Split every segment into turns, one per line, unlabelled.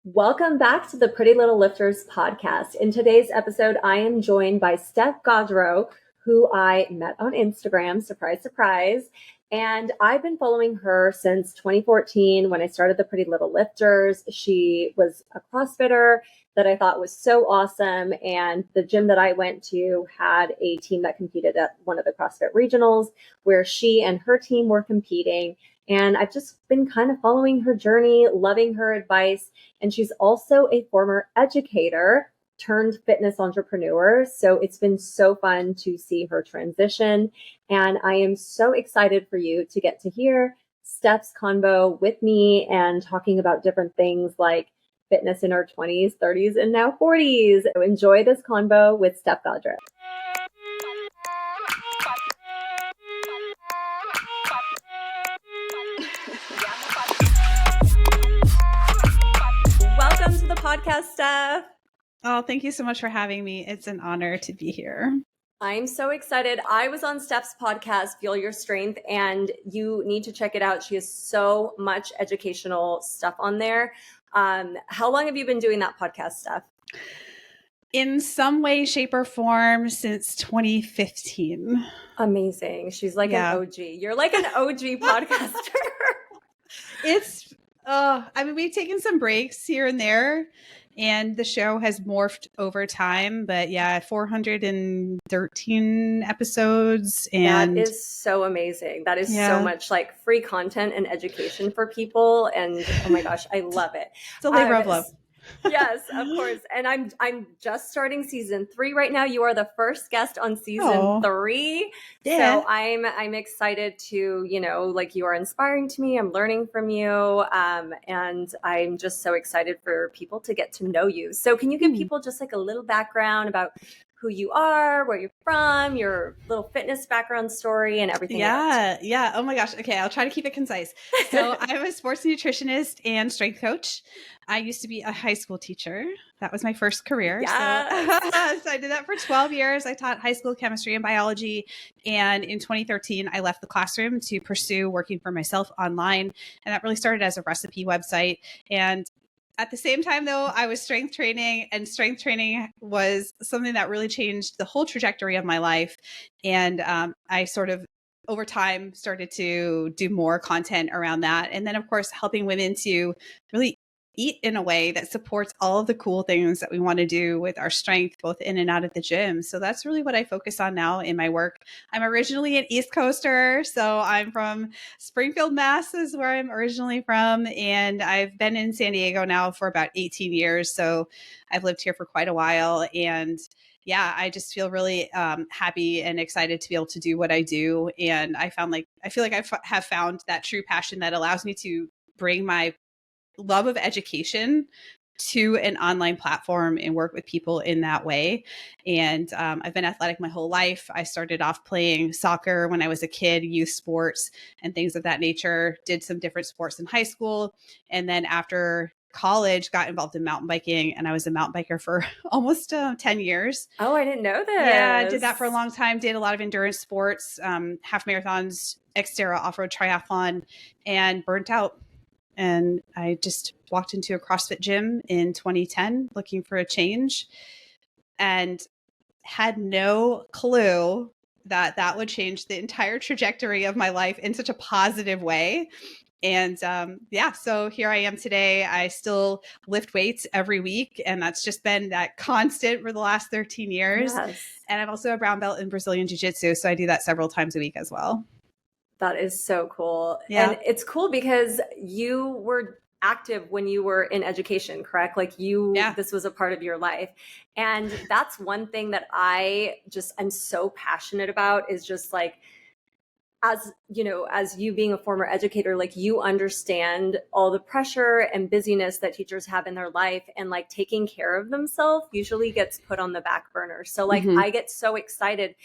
Welcome back to the Pretty Little Lifters podcast. In today's episode, I am joined by Steph Gaudreau, who I met on Instagram, surprise, surprise. And I've been following her since 2014 when I started the Pretty Little Lifters. She was a CrossFitter that I thought was so awesome. And the gym that I went to had a team that competed at one of the CrossFit regionals where she and her team were competing. And I've just been kind of following her journey, loving her advice. And she's also a former educator turned fitness entrepreneur. So it's been so fun to see her transition. And I am so excited for you to get to hear Steph's convo with me and talking about different things like fitness in our 20s, 30s, and now 40s. So enjoy this convo with Steph Gaudreau. Welcome to the podcast, Steph.
Oh, thank you so much for having me. It's an honor to be here.
I'm so excited. I was on Steph's podcast, Fuel Your Strength, and you need to check it out. She has so much educational stuff on there. How long have you been doing that podcast, Steph?
In some way, shape, or form since 2015.
Amazing. She's like an OG. You're like an OG podcaster.
We've taken some breaks here and there, and the show has morphed over time. But yeah, 413 episodes. And
that is so amazing. That is so much like free content and education for people. And oh my gosh, I love it.
It's a labor of love.
Yes, of course. And I'm just starting season 3 right now. You are the first guest on season 3.
Yeah.
So I'm excited to, like you are inspiring to me. I'm learning from you. And I'm just so excited for people to get to know you. So can you give people just like a little background about who you are, where you're from, your little fitness background story and everything else?
Yeah. Oh my gosh. Okay. I'll try to keep it concise. So I'm a sports nutritionist and strength coach. I used to be a high school teacher. That was my first career.
Yes.
So I did that for 12 years. I taught high school chemistry and biology. And in 2013, I left the classroom to pursue working for myself online. And that really started as a recipe website. And at the same time, though, I was strength training, and strength training was something that really changed the whole trajectory of my life. And I sort of, over time, started to do more content around that. And then, of course, helping women to really eat in a way that supports all of the cool things that we want to do with our strength, both in and out of the gym. So that's really what I focus on now in my work. I'm originally an East Coaster. So I'm from Springfield, Mass is where I'm originally from. And I've been in San Diego now for about 18 years. So I've lived here for quite a while. And yeah, I just feel really happy and excited to be able to do what I do. And I feel like I have found that true passion that allows me to bring my love of education to an online platform and work with people in that way. And I've been athletic my whole life. I started off playing soccer when I was a kid, youth sports and things of that nature, did some different sports in high school. And then after college, got involved in mountain biking, and I was a mountain biker for almost 10 years.
Oh, I didn't know this.
Yeah, I did that for a long time, did a lot of endurance sports, half marathons, Xterra off-road triathlon, and burnt out. And I just walked into a CrossFit gym in 2010 looking for a change and had no clue that that would change the entire trajectory of my life in such a positive way. And so here I am today. I still lift weights every week, and that's just been that constant for the last 13 years.
Yes.
And I'm also a brown belt in Brazilian Jiu-Jitsu, so I do that several times a week as well.
That is so cool.
Yeah.
And it's cool because you were active when you were in education, correct? Like this was a part of your life. And that's one thing that I'm so passionate about is just like, as you being a former educator, like you understand all the pressure and busyness that teachers have in their life, and like taking care of themselves usually gets put on the back burner. So like I get so excited,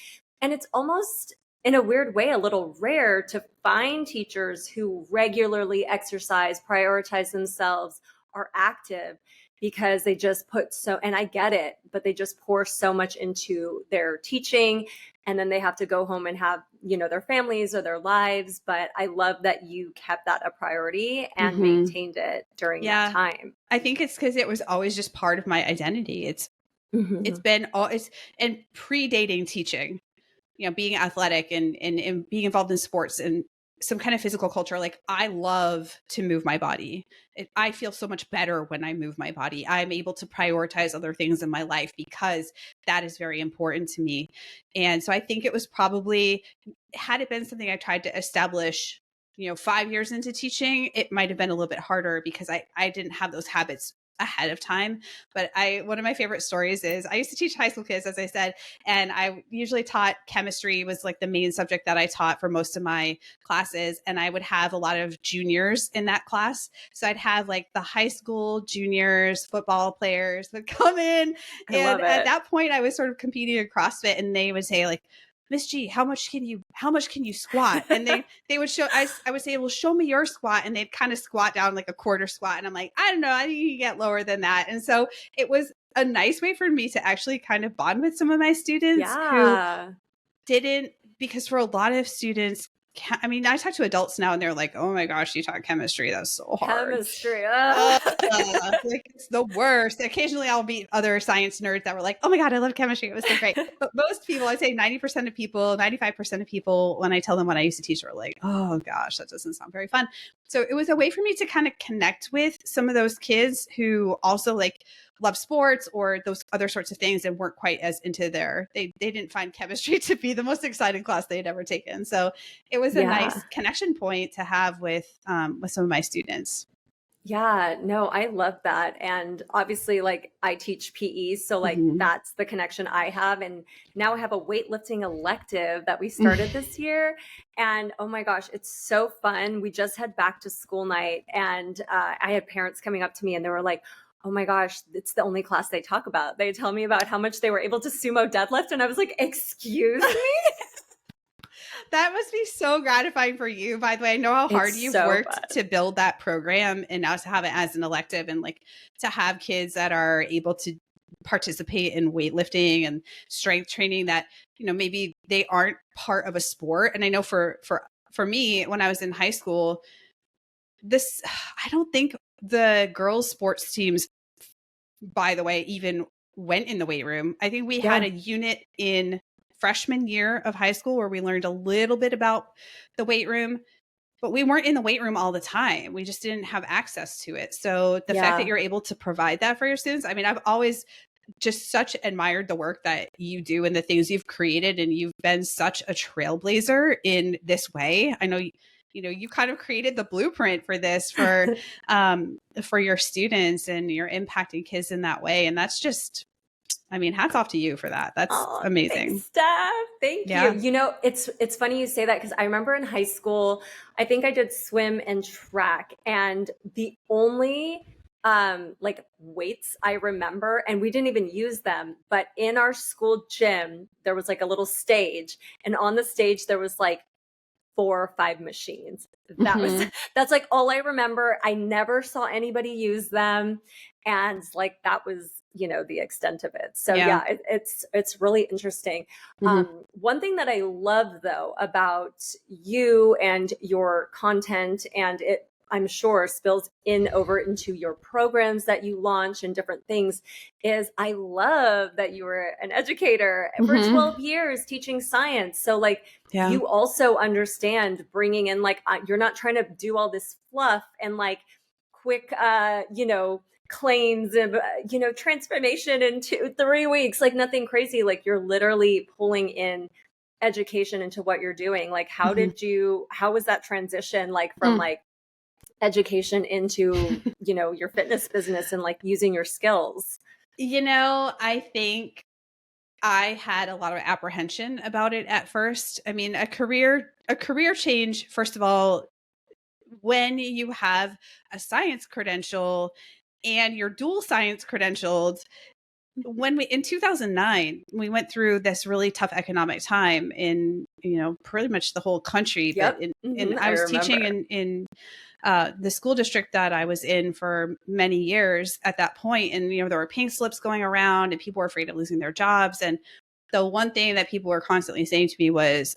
and it's almost in a weird way, a little rare to find teachers who regularly exercise, prioritize themselves, are active because they just put and I get it, but they just pour so much into their teaching, and then they have to go home and have, their families or their lives. But I love that you kept that a priority and maintained it during that time.
I think it's because it was always just part of my identity. It's been and predating teaching, being athletic and being involved in sports and some kind of physical culture. Like, I love to move my body. I feel so much better when I move my body. I'm able to prioritize other things in my life because that is very important to me. And so I think it was probably, had it been something I tried to establish, 5 years into teaching, it might have been a little bit harder because I didn't have those habits ahead of time. But one of my favorite stories is I used to teach high school kids, as I said, and I usually taught chemistry, was like the main subject that I taught for most of my classes. And I would have a lot of juniors in that class. So I'd have like the high school juniors, football players would come in. And at that point I was sort of competing in CrossFit, and they would say like, Miss G, how much can you squat? And they would show, I would say, well, show me your squat. And they'd kind of squat down like a quarter squat. And I'm like, I don't know, I think you can get lower than that. And so it was a nice way for me to actually kind of bond with some of my students who didn't, because for a lot of students, I talk to adults now and they're like, oh my gosh, you taught chemistry. That's so hard.
Chemistry.
Like, it's the worst. Occasionally I'll meet other science nerds that were like, oh my God, I love chemistry. It was so great. But most people, I'd say 90% of people, 95% of people, when I tell them what I used to teach, are like, oh gosh, that doesn't sound very fun. So it was a way for me to kind of connect with some of those kids who also like love sports or those other sorts of things and weren't quite as into they didn't find chemistry to be the most exciting class they'd ever taken. So it was a nice connection point to have with some of my students.
Yeah, no, I love that. And obviously, like, I teach PE, so like that's the connection I have. And now I have a weightlifting elective that we started this year. And oh my gosh, it's so fun. We just had back to school night, and I had parents coming up to me and they were like, oh my gosh, it's the only class they talk about. They tell me about how much they were able to sumo deadlift. And I was like, excuse me?
That must be so gratifying for you. By the way, I know how hard you've worked to build that program, and now to have it as an elective, and like to have kids that are able to participate in weightlifting and strength training that, maybe they aren't part of a sport. And I know for me, when I was in high school, I don't think the girls' sports teams, by the way, even went in the weight room. I think we had a unit in freshman year of high school where we learned a little bit about the weight room, but we weren't in the weight room all the time. We just didn't have access to it. So the fact that you're able to provide that for your students, I've always just such admired the work that you do and the things you've created, and you've been such a trailblazer in this way. I know you kind of created the blueprint for this for your students, and you're impacting kids in that way. And that's just, hats off to you for that. That's amazing.
Thanks, Steph. Thank you. It's funny you say that, because I remember in high school, I think I did swim and track, and the only like weights I remember, and we didn't even use them, but in our school gym, there was like a little stage, and on the stage there was like 4 or 5 machines. That's like all I remember. I never saw anybody use them. And like, that was, the extent of it. So it's really interesting. One thing that I love though about you and your content, and I'm sure spills over into your programs that you launch and different things, is I love that you were an educator for 12 years teaching science. So like, you also understand bringing in, like, you're not trying to do all this fluff and like quick, claims of, transformation in 2-3 weeks, like nothing crazy. Like, you're literally pulling in education into what you're doing. Like, how was that transition, like from like education into, your fitness business and like using your skills?
I think I had a lot of apprehension about it at first. A career change, first of all, when you have a science credential and you're dual science credentialed, in 2009, we went through this really tough economic time in, pretty much the whole country.
Yep.
But I was teaching in the school district that I was in for many years at that point. And, there were pink slips going around and people were afraid of losing their jobs. And the one thing that people were constantly saying to me was,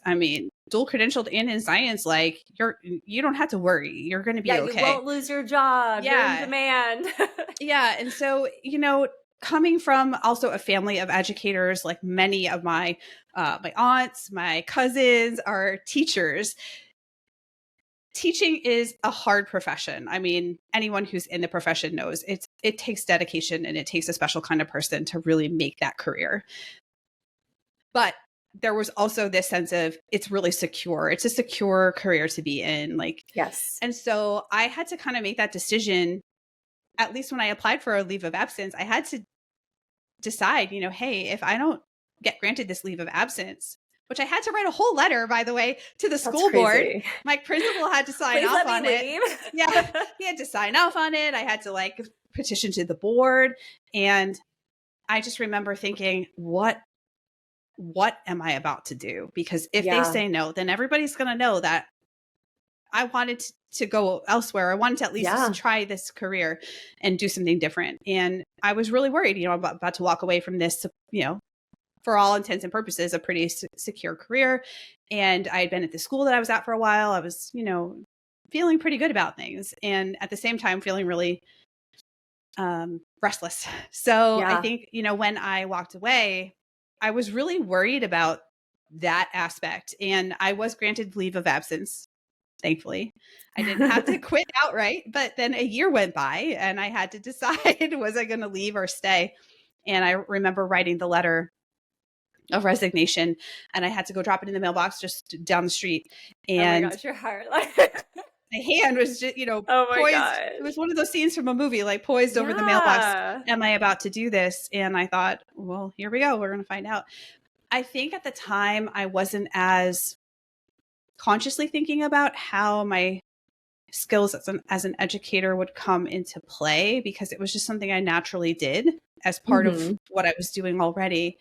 dual credentialed and in science, like you don't have to worry. You're going to be okay.
You won't lose your job.
Yeah.
You're in demand.
Yeah. And so, coming from also a family of educators, like many of my aunts, my cousins are teachers. Teaching is a hard profession. Anyone who's in the profession knows it takes dedication and it takes a special kind of person to really make that career. But there was also this sense of it's really secure. It's a secure career to be in.
Yes.
And so I had to kind of make that decision. At least when I applied for a leave of absence, I had to decide, hey, if I don't get granted this leave of absence, which I had to write a whole letter, by the way, to the school board. My principal had to sign off on it. Yeah, he had to sign off on it. I had to petition to the board. And I just remember thinking, what am I about to do? Because if they say no, then everybody's going to know that I wanted to go elsewhere. I wanted to at least just try this career and do something different. And I was really worried, about to walk away from this, for all intents and purposes, a pretty secure career. And I had been at the school that I was at for a while. I was, feeling pretty good about things. And at the same time, feeling really restless. So I think, when I walked away, I was really worried about that aspect. And I was granted leave of absence. Thankfully, I didn't have to quit outright, but then a year went by and I had to decide, was I going to leave or stay? And I remember writing the letter of resignation and I had to go drop it in the mailbox just down the street. And
oh my gosh, your heart.
my hand was just, poised.
Gosh.
It was one of those scenes from a movie, poised over the mailbox. Am I about to do this? And I thought, well, here we go. We're going to find out. I think at the time I wasn't as consciously thinking about how my skills as an educator would come into play because it was just something I naturally did as part of what I was doing already.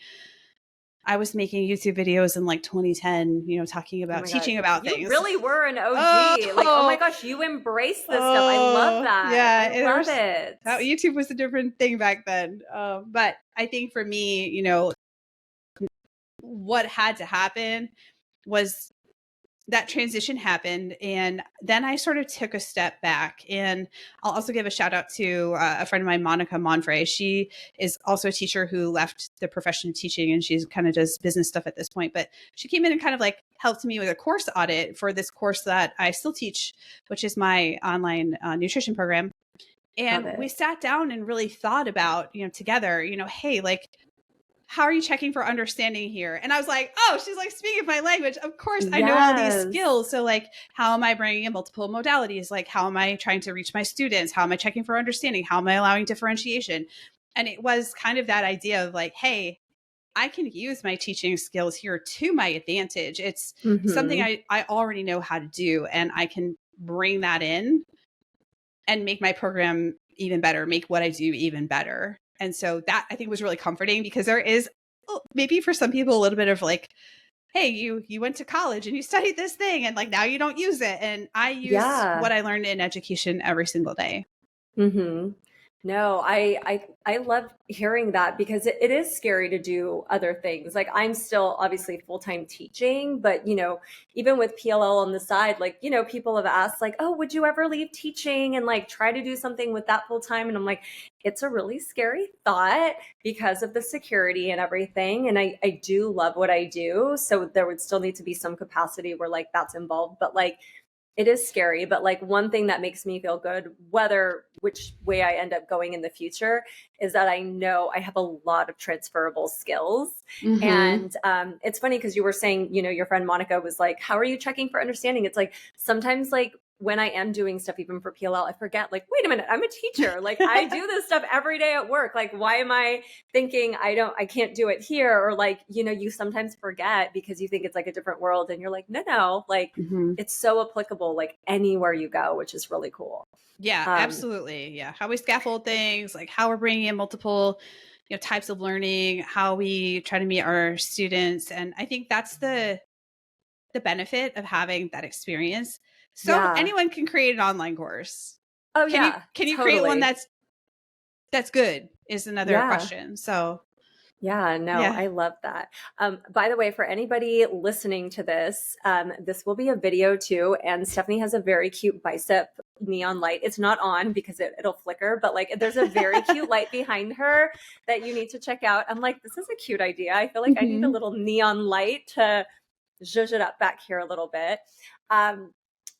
I was making YouTube videos in 2010, talking about teaching about things.
You really were an OG. Oh my gosh, you embraced this stuff. I love that.
Yeah,
I love it.
YouTube was a different thing back then. But I think for me, what had to happen was that transition happened. And then I sort of took a step back. And I'll also give a shout out to a friend of mine, Monica Monfrey. She is also a teacher who left the profession of teaching and she's kind of does business stuff at this point. But she came in and kind of helped me with a course audit for this course that I still teach, which is my online nutrition program. And we sat down and really thought about, together, hey, how are you checking for understanding here? And I was like, oh, she's speaking my language. Of course, I know all these skills. So how am I bringing in multiple modalities? How am I trying to reach my students? How am I checking for understanding? How am I allowing differentiation? And it was kind of that idea of hey, I can use my teaching skills here to my advantage. It's something I already know how to do. And I can bring that in and make my program even better, make what I do even better. And so that I think was really comforting because there is maybe for some people a little bit of hey, you went to college and you studied this thing and now you don't use it. And I use what I learned in education every single day.
No, I love hearing that because it is scary to do other things. I'm still obviously full-time teaching, but even with PLL on the side, people have asked oh, would you ever leave teaching and try to do something with that full-time? And I'm it's a really scary thought because of the security and everything. And I do love what I do. So there would still need to be some capacity where that's involved, but it is scary, but one thing that makes me feel good, which way I end up going in the future, is that I know I have a lot of transferable skills. And it's funny because you were saying, your friend Monica was how are you checking for understanding? It's sometimes when I am doing stuff, even for PLL, I forget, wait a minute, I'm a teacher. I do this stuff every day at work. Why am I thinking I can't do it here? Or you sometimes forget because you think it's a different world and you're no, it's so applicable, anywhere you go, which is really cool.
Yeah, absolutely. Yeah. How we scaffold things, how we're bringing in multiple, types of learning, how we try to meet our students. And I think that's the benefit of having that experience. So
Yeah.
anyone can create an online course.
Oh
Can you
yeah,
create one
totally.
that's good is another
Yeah.
question. So
Yeah, no,
yeah.
I love that. By the way, for anybody listening to this, this will be a video too. And Stephanie has a very cute bicep neon light. It's not on because it'll flicker, but like there's a very cute light behind her that you need to check out. I'm like, this is a cute idea. I feel like I need a little neon light to zhuzh it up back here a little bit.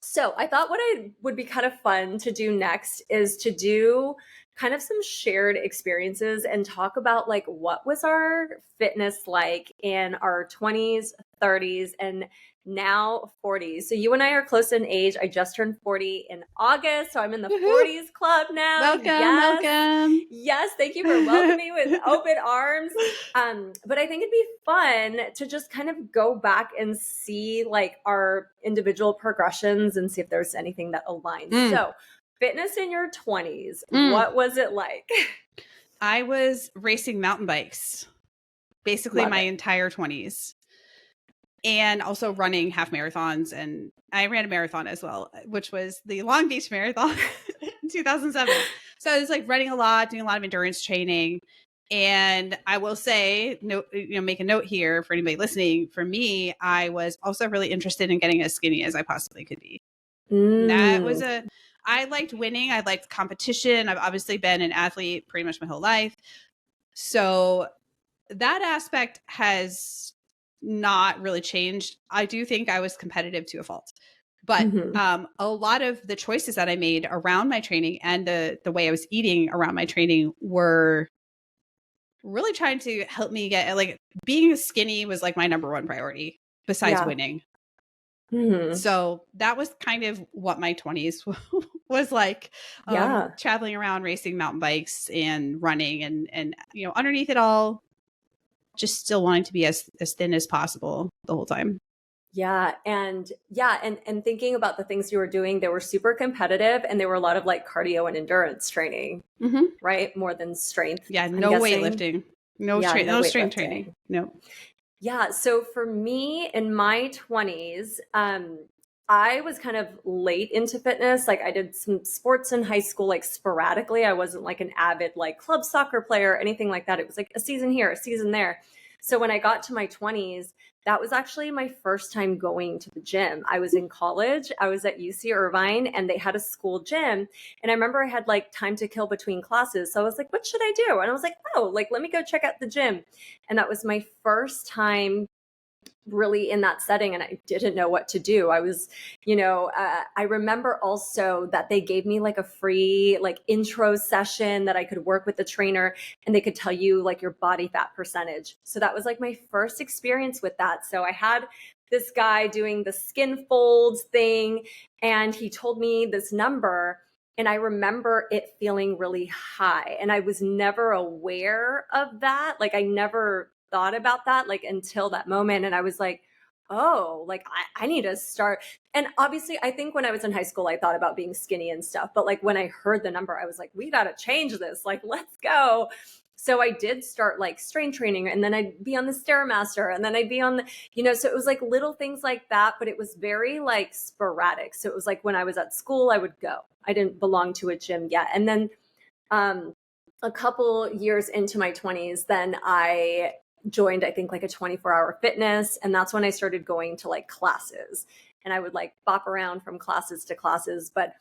So I thought what I would be kind of fun to do next is to do kind of some shared experiences and talk about like what was our fitness like in our 20s, 30s, and now 40s. So you and I are close in age. I just turned 40 in August, so I'm in the
Woohoo.
40s club now.
Welcome,
Yes.
welcome.
Yes, thank you for welcoming me with open arms. But I think it'd be fun to just kind of go back and see like our individual progressions and see if there's anything that aligns. So fitness in your 20s, what was it like?
I was racing mountain bikes basically my entire 20s, and also running half marathons. And I ran a marathon as well, which was the Long Beach Marathon in 2007. So I was like running a lot, doing a lot of endurance training. And I will say, make a note here for anybody listening. For me, I was also really interested in getting as skinny as I possibly could be. That was I liked winning. I liked competition. I've obviously been an athlete pretty much my whole life. So that aspect has not really changed. I do think I was competitive to a fault. But a lot of the choices that I made around my training and the way I was eating around my training were really trying to help me get, like, being skinny was like my number one priority besides winning. So that was kind of what my 20s was like, traveling around, racing mountain bikes and running, and underneath it all, just still wanting to be as thin as possible the whole time.
And thinking about the things you were doing, they were super competitive, and they were a lot of like cardio and endurance training, right? More than strength.
Yeah, no weightlifting, no strength training. No.
Yeah. So for me in my 20s, I was kind of late into fitness. Like I did some sports in high school, like sporadically. I wasn't like an avid like club soccer player or anything like that. It was like a season here, a season there. So when I got to my 20s, that was actually my first time going to the gym. I was in college. I was at UC Irvine, and they had a school gym. And I remember I had like time to kill between classes. So I was like, what should I do? And I was like, oh, like, let me go check out the gym. And that was my first time really in that setting, and I didn't know what to do. I was, I remember also that they gave me like a free like intro session that I could work with the trainer, and they could tell you like your body fat percentage. So that was like my first experience with that. So I had this guy doing the skin folds thing, and he told me this number, and I remember it feeling really high, and I was never aware of that. Like I never thought about that like until that moment. And I was like, oh, like I need to start. And obviously I think when I was in high school, I thought about being skinny and stuff. But like when I heard the number, I was like, we got to change this. Like, let's go. So I did start like strength training, and then I'd be on the Stairmaster, and then I'd be on the, so it was like little things like that, but it was very like sporadic. So it was like when I was at school, I would go. I didn't belong to a gym yet. And then a couple years into my 20s, then I joined, I think like a 24-hour fitness. And that's when I started going to like classes, and I would like bop around from classes to classes, but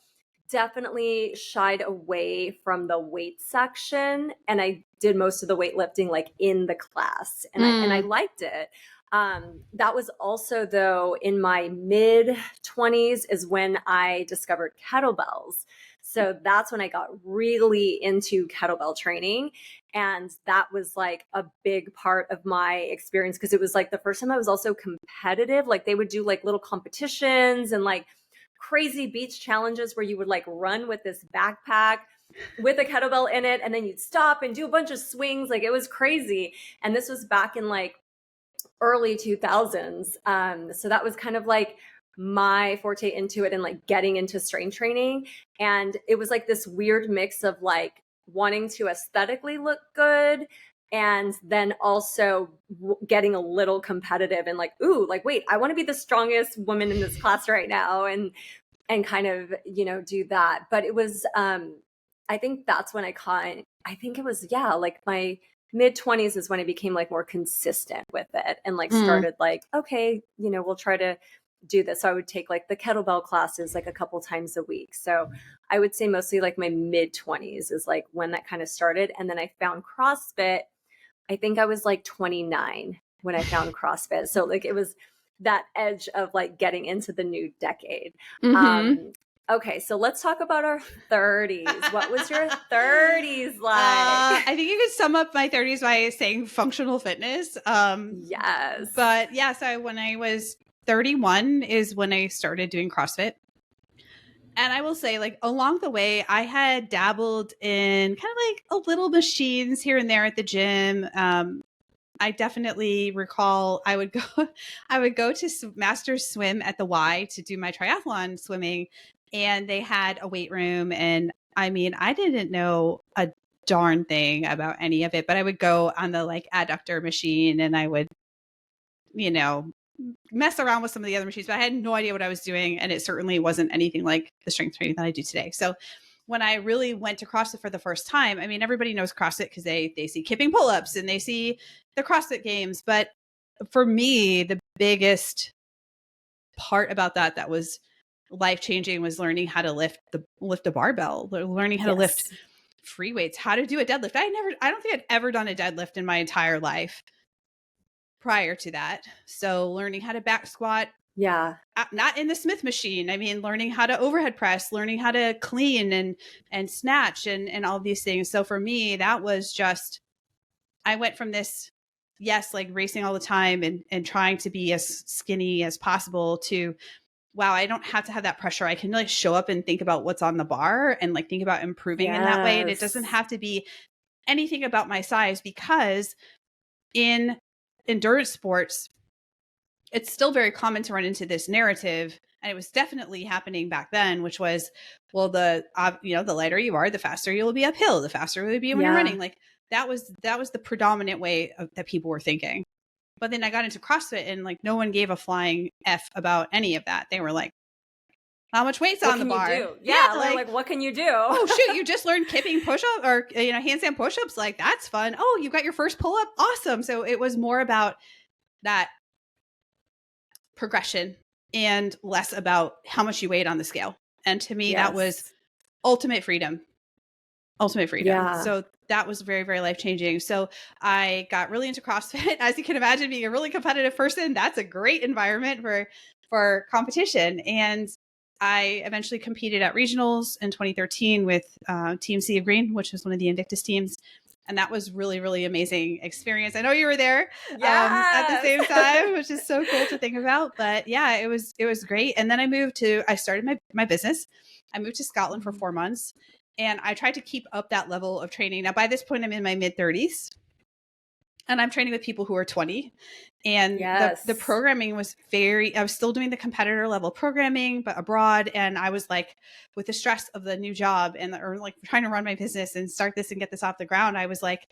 definitely shied away from the weight section. And I did most of the weightlifting like in the class, and I liked it. That was also though in my mid 20s is when I discovered kettlebells. So that's when I got really into kettlebell training. And that was like a big part of my experience, because it was like the first time I was also competitive. Like they would do like little competitions and like crazy beach challenges where you would like run with this backpack with a kettlebell in it, and then you'd stop and do a bunch of swings. Like it was crazy. And this was back in like early 2000s. So that was kind of like my forte into it, and like getting into strength training. And it was like this weird mix of like wanting to aesthetically look good And then also getting a little competitive and like, ooh, like, wait, I want to be the strongest woman in this class right now. And kind of, do that. But it was, I think that's when I think it was, yeah, like my mid 20s is when I became like more consistent with it and like started like, okay, we'll try to do this. So I would take like the kettlebell classes like a couple times a week. So I would say mostly like my mid 20s is like when that kind of started. And then I found CrossFit. I think I was like 29 when I found CrossFit. So like it was that edge of like getting into the new decade. Okay, so let's talk about our 30s. What was your 30s like?
I think you could sum up my 30s by saying functional fitness.
Yes.
But yeah, so when I was 31 is when I started doing CrossFit. And I will say, like, along the way, I had dabbled in kind of like a little machines here and there at the gym. I definitely recall I would go to Masters Swim at the Y to do my triathlon swimming, and they had a weight room. And I mean, I didn't know a darn thing about any of it, but I would go on the like adductor machine and I would, mess around with some of the other machines, but I had no idea what I was doing. And it certainly wasn't anything like the strength training that I do today. So when I really went to CrossFit for the first time, I mean, everybody knows CrossFit because they see kipping pull-ups and they see the CrossFit games. But for me, the biggest part about that was life-changing was learning how to lift a barbell, learning how to lift free weights, how to do a deadlift. I don't think I'd ever done a deadlift in my entire life prior to that. So learning how to back squat.
Yeah.
Not in the Smith machine. I mean, learning how to overhead press, learning how to clean and snatch and all these things. So for me, that was just, I went from this, yes, like racing all the time and trying to be as skinny as possible to, wow, I don't have to have that pressure. I can like show up and think about what's on the bar and like think about improving in that way. And it doesn't have to be anything about my size, because in endurance sports, it's still very common to run into this narrative. And it was definitely happening back then, which was, well, the lighter you are, the faster you'll be uphill, the faster you'll be when you're running. Like that was the predominant way that people were thinking. But then I got into CrossFit and like no one gave a flying F about any of that. They were like, how much weight's on the bar?
Yeah, like what can you do?
Oh shoot, you just learned kipping push-up or handstand push-ups. Like that's fun. Oh, you got your first pull-up. Awesome. So it was more about that progression and less about how much you weighed on the scale. And to me, that was ultimate freedom. Yeah. So that was very, very life-changing. So I got really into CrossFit. As you can imagine, being a really competitive person, that's a great environment for competition. And I eventually competed at regionals in 2013 with Team Sea of Green, which was one of the Invictus teams. And that was really, really amazing experience. I know you were there at the same time, which is so cool to think about. But yeah, it was great. And then I started my business. I moved to Scotland for 4 months and I tried to keep up that level of training. Now, by this point, I'm in my mid 30s and I'm training with people who are 20. And the programming was I was still doing the competitor level programming, but abroad. And I was like, with the stress of the new job or like trying to run my business and start this and get this off the ground, I was like,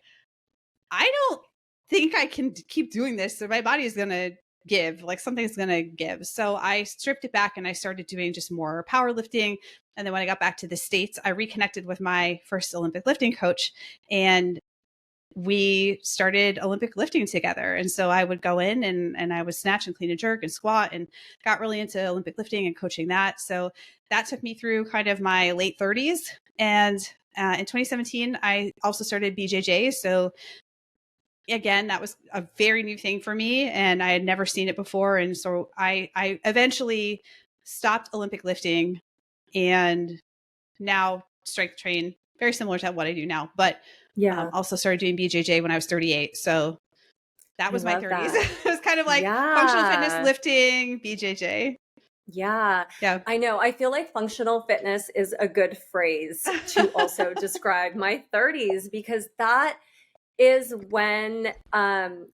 I don't think I can keep doing this. So my body is going to give, like something's going to give. So I stripped it back and I started doing just more powerlifting. And then when I got back to the States, I reconnected with my first Olympic lifting coach and we started Olympic lifting together. And so I would go in and I would snatch and clean and jerk and squat and got really into Olympic lifting and coaching that. So that took me through kind of my late 30s. And in 2017, I also started BJJ. So again, that was a very new thing for me and I had never seen it before. And so I eventually stopped Olympic lifting and now strength train, very similar to what I do now, but also started doing BJJ when I was 38. So that was my 30s. It was kind of like functional fitness, lifting, BJJ.
Yeah. I know. I feel like functional fitness is a good phrase to also describe my 30s because that is when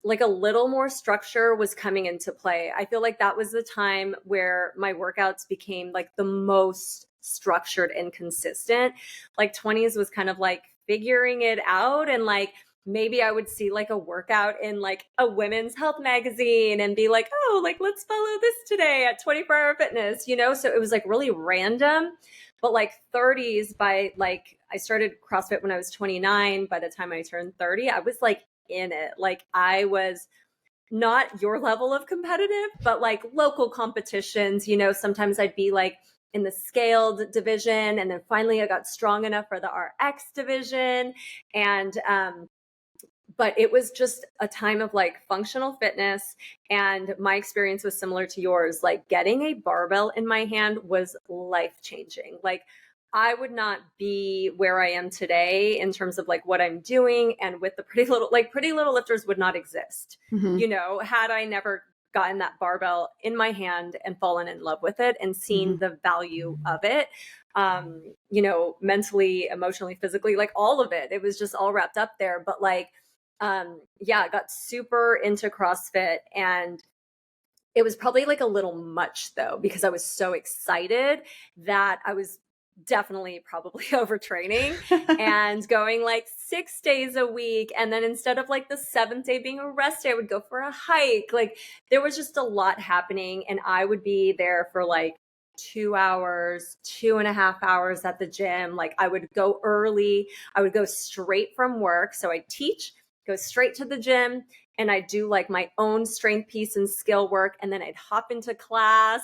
like a little more structure was coming into play. I feel like that was the time where my workouts became like the most structured and consistent. Like 20s was kind of like figuring it out and like maybe I would see like a workout in like a women's health magazine and be like, oh, like let's follow this today at 24 Hour Fitness, So it was like really random. But like 30s, by like, I started CrossFit when I was 29. By the time I turned 30, I was like in it. Like I was not your level of competitive, but like local competitions, sometimes I'd be like in the scaled division. And then finally I got strong enough for the RX division. And, but it was just a time of like functional fitness. And my experience was similar to yours. Like getting a barbell in my hand was life changing. Like I would not be where I am today in terms of like what I'm doing. And with the Pretty Little Lifters would not exist, had I never gotten that barbell in my hand and fallen in love with it and seen the value of it, mentally, emotionally, physically, like all of it. It was just all wrapped up there. But like, I got super into CrossFit, and it was probably like a little much though, because I was so excited that I was definitely probably overtraining and going like 6 days a week. And then instead of like the 7th day being a rest day, I would go for a hike. Like there was just a lot happening, and I would be there for like 2 hours, 2.5 hours at the gym. Like I would go early. I would go straight from work. So I teach, go straight to the gym, and I do like my own strength piece and skill work. And then I'd hop into class,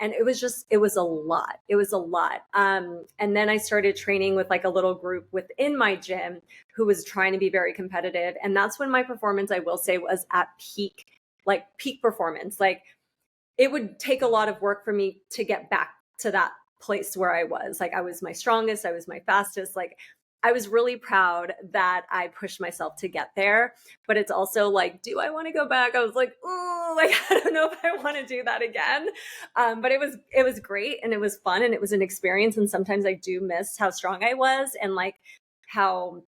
and it was a lot. It was a lot. And then I started training with like a little group within my gym who was trying to be very competitive. And that's when my performance, I will say, was at peak performance. Like it would take a lot of work for me to get back to that place where I was. Like I was my strongest, I was my fastest. Like I was really proud that I pushed myself to get there. But it's also like, do I want to go back? I was like, oh, like I don't know if I want to do that again. But it was great, and it was fun, and it was an experience. And sometimes I do miss how strong I was, and like how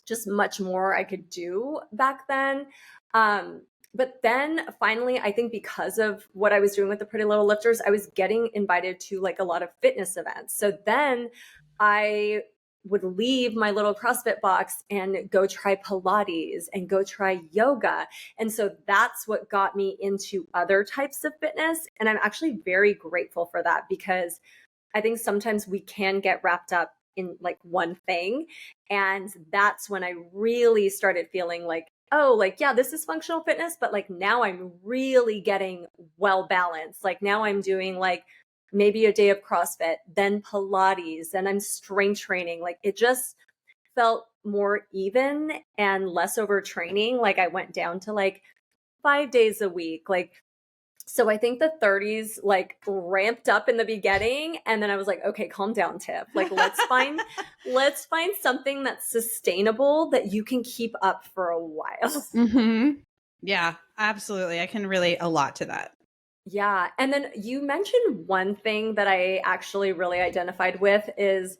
just much more I could do back then. But then finally, I think because of what I was doing with the Pretty Little Lifters, I was getting invited to like a lot of fitness events. So then I would leave my little CrossFit box and go try Pilates and go try yoga. And so that's what got me into other types of fitness. And I'm actually very grateful for that, because I think sometimes we can get wrapped up in like one thing. And that's when I really started feeling like, oh, like, yeah, this is functional fitness, but like now I'm really getting well balanced. Like now I'm doing like maybe a day of CrossFit, then Pilates, then I'm strength training. Like it just felt more even and less overtraining. Like I went down to like 5 days a week. Like, so I think the 30s like ramped up in the beginning, and then I was like, okay, calm down, Tiff. Like let's find something that's sustainable that you can keep up for a while.
Yeah, absolutely. I can relate a lot to that.
Yeah. And then you mentioned one thing that I actually really identified with is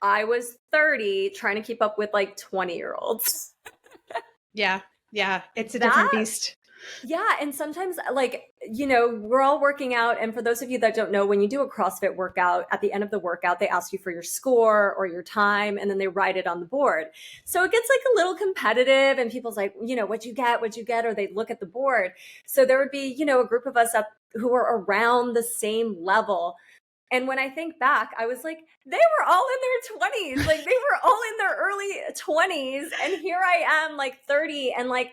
I was 30 trying to keep up with like 20-year-olds.
Yeah. Yeah. It's a different beast.
Yeah. And sometimes like, we're all working out. And for those of you that don't know, when you do a CrossFit workout, at the end of the workout, they ask you for your score or your time, and then they write it on the board. So it gets like a little competitive, and people's like, what'd you get? Or they look at the board. So there would be, a group of us up who were around the same level. And when I think back, I was like, they were all in their 20s. Like they were all in their early 20s. And here I am like 30. And like,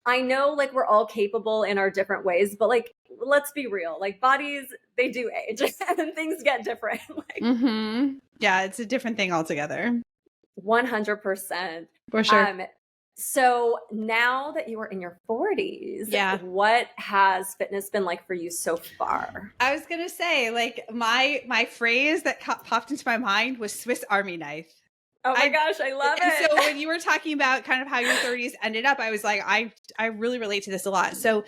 I know like we're all capable in our different ways, but like, let's be real, like bodies, they do age and things get different. Like,
yeah, it's a different thing altogether.
100%.
For sure.
So now that you are in your 40s, what has fitness been like for you so far?
I was going to say, like my phrase that popped into my mind was Swiss Army knife.
Oh my gosh, I love it.
So when you were talking about kind of how your 30s ended up, I was like, I really relate to this a lot. So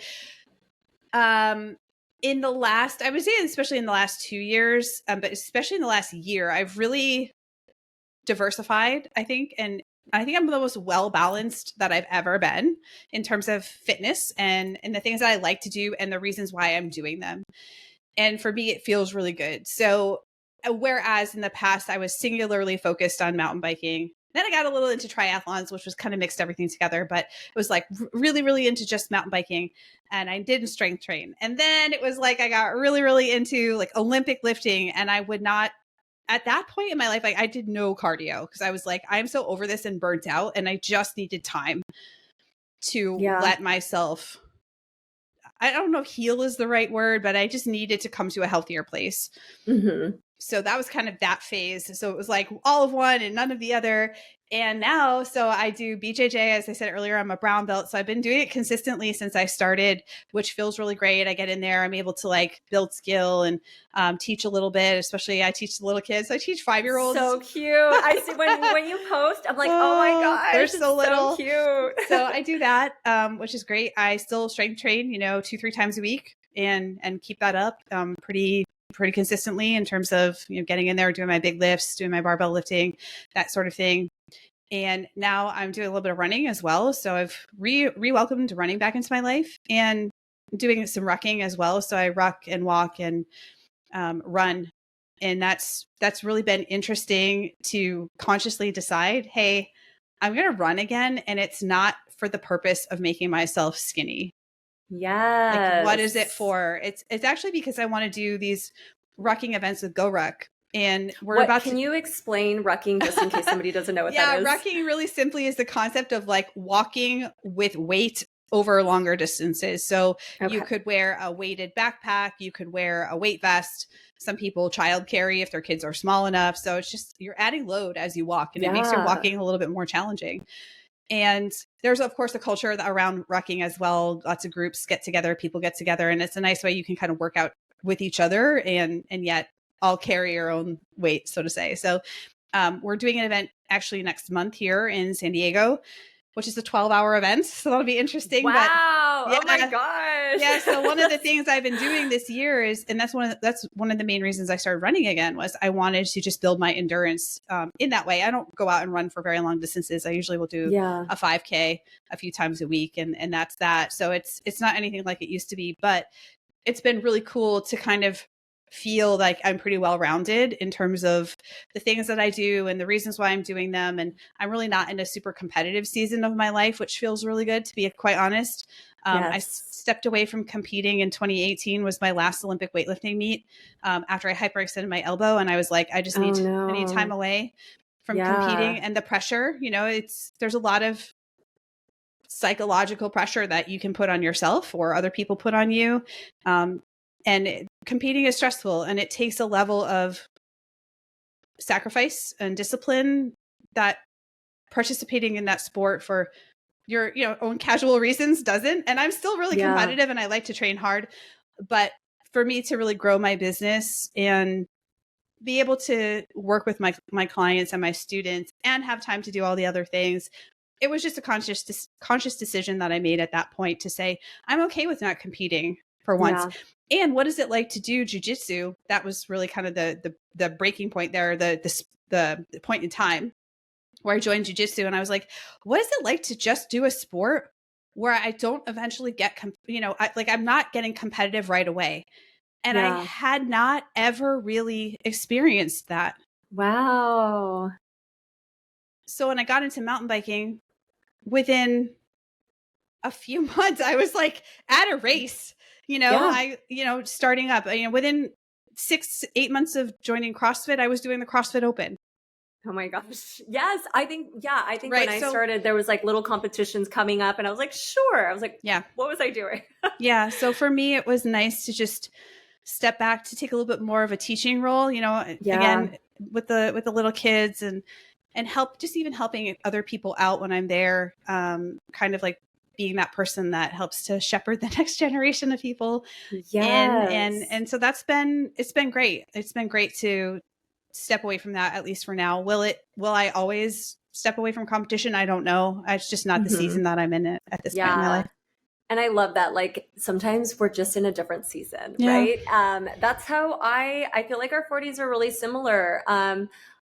in the last, I would say especially in the last 2 years, but especially in the last year, I've really diversified, I think. And I think I'm the most well-balanced that I've ever been in terms of fitness and the things that I like to do and the reasons why I'm doing them. And for me, it feels really good. So whereas in the past, I was singularly focused on mountain biking Then I got a little into triathlons, which was kind of mixed everything together, but it was like really, really into just mountain biking, and I didn't strength train. And then it was like I got really, really into like Olympic lifting, and I would not, at that point in my life, like I did no cardio because I was like, I'm so over this and burnt out, and I just needed time to let myself, I don't know if heal is the right word, but I just needed to come to a healthier place.
Mm-hmm.
So that was kind of that phase. So it was like all of one and none of the other. And now, so I do BJJ, as I said earlier, I'm a brown belt. So I've been doing it consistently since I started, which feels really great. I get in there, I'm able to like build skill and teach a little bit, especially I teach the little kids. So I teach 5-year-olds.
So cute. I see when you post, I'm like, oh my gosh,
they're so little.
So cute.
So I do that, which is great. I still strength train, 2-3 times a week and keep that up pretty consistently in terms of, getting in there, doing my big lifts, doing my barbell lifting, that sort of thing. And now I'm doing a little bit of running as well. So I've re-welcomed running back into my life and doing some rucking as well. So I ruck and walk and run. And that's really been interesting to consciously decide, hey, I'm going to run again. And it's not for the purpose of making myself skinny.
Yeah.
Like, what is it for? It's actually because I want to do these rucking events with Go Ruck. And
can you explain rucking just in case somebody doesn't know what that is?
Yeah, rucking really simply is the concept of like walking with weight over longer distances. So you could wear a weighted backpack, you could wear a weight vest. Some people child carry if their kids are small enough. So it's just, you're adding load as you walk, and it makes your walking a little bit more challenging. And there's, of course, a culture around rucking as well. Lots of groups get together, people get together, and it's a nice way you can kind of work out with each other and yet all carry your own weight, so to say. So we're doing an event actually next month here in San Diego, which is a 12-hour event. So that'll be interesting.
Wow.
But,
oh my gosh.
Yeah. So one of the things I've been doing this year is, and that's one of the main reasons I started running again, was I wanted to just build my endurance in that way. I don't go out and run for very long distances. I usually will do a 5K a few times a week. And that's that. So it's not anything like it used to be, but it's been really cool to kind of feel like I'm pretty well-rounded in terms of the things that I do and the reasons why I'm doing them. And I'm really not in a super competitive season of my life, which feels really good, to be quite honest. I stepped away from competing in 2018, was my last Olympic weightlifting meet, after I hyperextended my elbow. And I was like, I just need I need time away from competing. And the pressure, there's a lot of psychological pressure that you can put on yourself or other people put on you. Competing is stressful, and it takes a level of sacrifice and discipline that participating in that sport for your own casual reasons doesn't. And I'm still really competitive and I like to train hard, but for me to really grow my business and be able to work with my clients and my students and have time to do all the other things, it was just a conscious decision that I made at that point to say, I'm okay with not competing for once. And what is it like to do jujitsu? That was really kind of the breaking point there, the point in time where I joined jujitsu, and I was like, what is it like to just do a sport where I don't eventually get, I'm not getting competitive right away. And I had not ever really experienced that.
Wow.
So when I got into mountain biking, within a few months, I was like at a race. Starting up, within 6-8 months of joining CrossFit, I was doing the CrossFit Open.
Oh my gosh. Yes. I think when I started, there was like little competitions coming up, and I was like, sure. I was like, what was I doing?
So for me, it was nice to just step back, to take a little bit more of a teaching role, again, with the little kids and help, just even helping other people out when I'm there, kind of like being that person that helps to shepherd the next generation of people. And so it's been great. It's been great to step away from that, at least for now. Will I always step away from competition? I don't know. It's just not the season that I'm in at this point in my life.
And I love that. Like, sometimes we're just in a different season, right? That's how I feel like our 40s are really similar.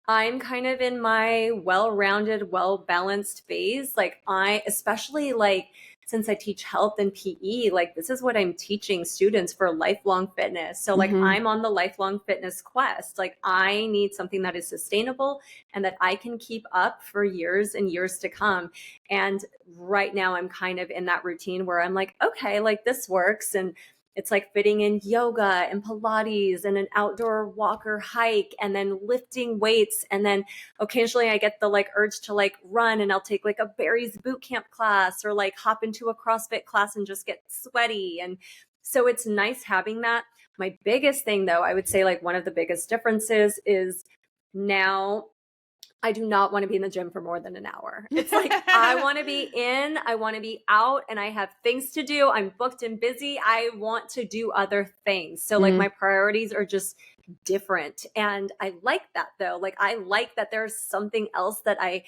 I'm kind of in my well-rounded, well-balanced phase. Like, especially like since I teach health and PE, like this is what I'm teaching students for lifelong fitness. So like I'm on the lifelong fitness quest. Like I need something that is sustainable and that I can keep up for years and years to come. And right now I'm kind of in that routine where I'm like, okay, like this works. And it's like fitting in yoga and Pilates and an outdoor walk or hike and then lifting weights. And then occasionally I get the like urge to like run and I'll take like a Barry's boot camp class or like hop into a CrossFit class and just get sweaty. And so it's nice having that. My biggest thing though, I would say like one of the biggest differences is now I do not want to be in the gym for more than an hour. It's like, I want to be in, I want to be out, and I have things to do. I'm booked and busy. I want to do other things. So like my priorities are just different. And I like that though. Like I like that there's something else that I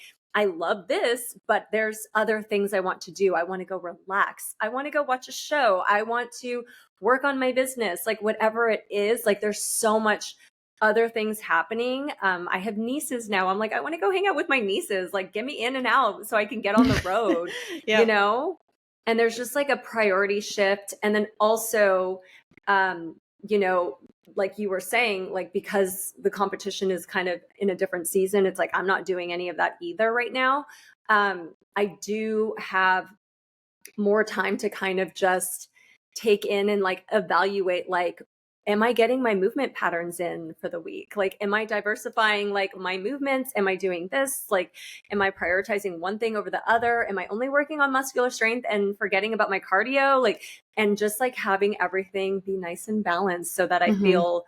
love this, but there's other things I want to do. I want to go relax. I want to go watch a show. I want to work on my business, like whatever it is. Like there's so much other things happening. I have nieces now. I'm like, I want to go hang out with my nieces. Like, get me in and out so I can get on the road, you know? And there's just like a priority shift. And then also, you know, like you were saying, like, because the competition is kind of in a different season, it's like, I'm not doing any of that either right now. I do have more time to kind of just take in and like evaluate, like, am I getting my movement patterns in for the week? Like, am I diversifying like my movements? Am I doing this? Like, am I prioritizing one thing over the other? Am I only working on muscular strength and forgetting about my cardio? Like, and just like having everything be nice and balanced so that I feel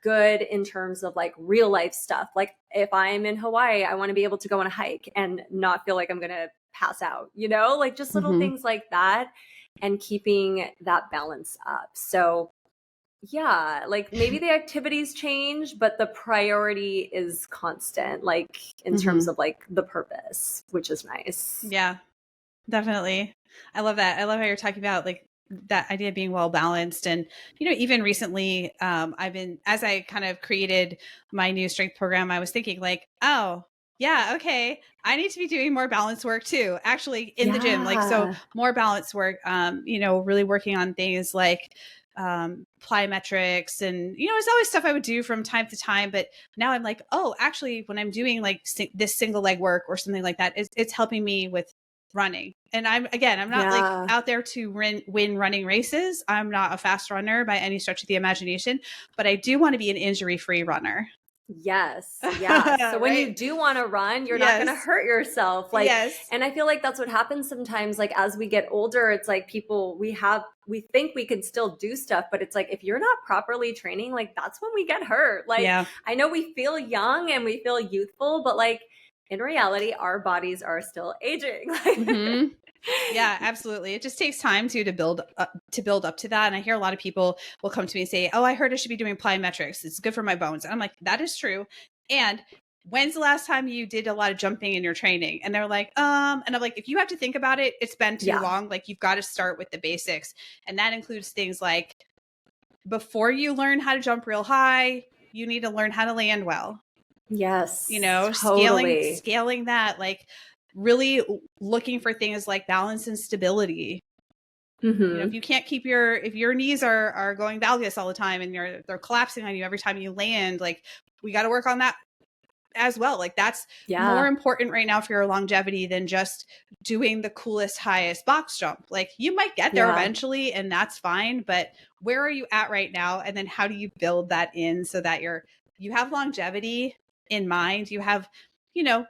good in terms of like real life stuff. Like if I'm in Hawaii, I want to be able to go on a hike and not feel like I'm going to pass out, you know, like just little things like that and keeping that balance up. So yeah, like maybe the activities change, but the priority is constant, like in terms of like the purpose, which is nice.
Yeah, definitely. I love that. I love how you're talking about like that idea of being well balanced. And, you know, even recently, as I kind of created my new strength program, I was thinking like, oh, yeah, okay, I need to be doing more balance work too, actually in the gym. Like, so more balance work, you know, really working on things like plyometrics and, you know, it's always stuff I would do from time to time. But now I'm like, oh, actually, when I'm doing like this single leg work or something like that, it's helping me with running. And I'm not like out there to win running races. I'm not a fast runner by any stretch of the imagination, but I do want to be an injury-free runner.
Yes. Yeah. So when you do want to run, you're not going to hurt yourself. Like, and I feel like that's what happens sometimes. Like as we get older, it's like we think we could still do stuff, but it's like, if you're not properly training, like that's when we get hurt. Like, I know we feel young and we feel youthful, but like in reality, our bodies are still aging.
Yeah, absolutely. It just takes time to build up to that. And I hear a lot of people will come to me and say, oh, I heard I should be doing plyometrics. It's good for my bones. And I'm like, that is true. And when's the last time you did a lot of jumping in your training? And they're like, and I'm like, if you have to think about it, it's been too long. Like you've got to start with the basics. And that includes things like before you learn how to jump real high, you need to learn how to land well.
Yes.
You know,
totally.
scaling that, like really looking for things like balance and stability. You know, if you can't keep if your knees are going valgus all the time and they're collapsing on you every time you land, like we got to work on that as well. Like that's more important right now for your longevity than just doing the coolest, highest box jump. Like you might get there eventually and that's fine, but where are you at right now? And then how do you build that in so that you have longevity in mind, you have, you know,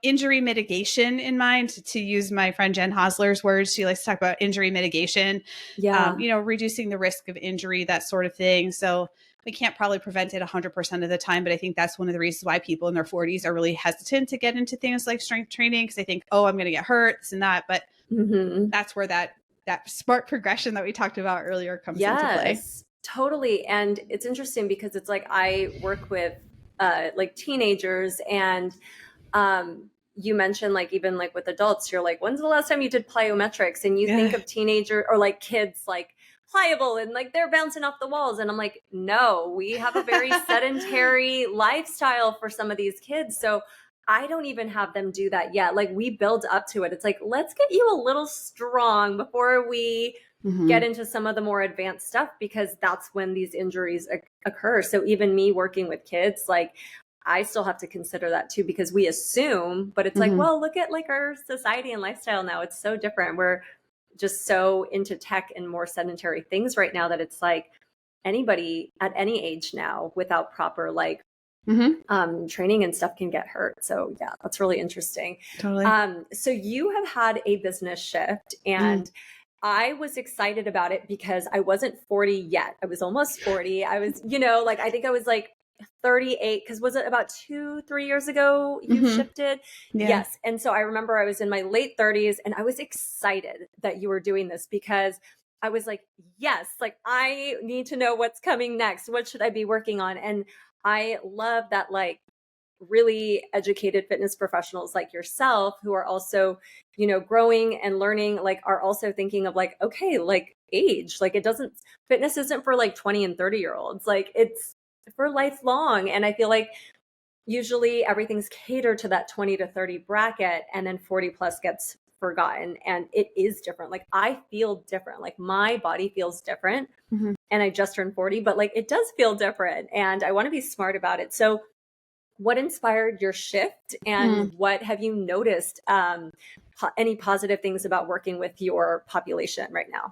injury mitigation in mind, to use my friend Jen Hosler's words. She likes to talk about injury mitigation, you know, reducing the risk of injury, that sort of thing. So we can't probably prevent it 100% of the time, but I think that's one of the reasons why people in their 40s are really hesitant to get into things like strength training, because they think, oh, I'm going to get hurt, this and that. But that's where that smart progression that we talked about earlier comes into play.
Totally. And it's interesting because it's like I work with like teenagers, and you mentioned like even like with adults, you're like, when's the last time you did plyometrics? And you think of teenager or like kids like pliable and like they're bouncing off the walls. And I'm like, no, we have a very sedentary lifestyle for some of these kids. So I don't even have them do that yet. Like we build up to it. It's like, let's get you a little strong before we get into some of the more advanced stuff, because that's when these injuries occur. So even me working with kids, like I still have to consider that too, because we assume, but it's like, well, look at like our society and lifestyle now. It's so different. We're just so into tech and more sedentary things right now that it's like anybody at any age now without proper like training and stuff can get hurt. So yeah, that's really interesting.
Totally.
So you have had a business shift, and I was excited about it because I wasn't 40 yet. I was almost 40. I was, like, I think I was like 38, because was it about 2-3 years ago you shifted?
Yeah.
Yes. And so I remember I was in my late 30s and I was excited that you were doing this, because I was like, yes, like I need to know what's coming next. What should I be working on? And I love that, like, really educated fitness professionals like yourself who are also, growing and learning, like are also thinking of like, okay, like age, like fitness isn't for like 20 and 30-year-olds, like it's for lifelong. And I feel like usually everything's catered to that 20 to 30 bracket, and then 40 plus gets forgotten. And it is different. Like I feel different, like my body feels different. And I just turned 40, but like it does feel different, and I want to be smart about it. So what inspired your shift, and what have you noticed, any positive things about working with your population right now?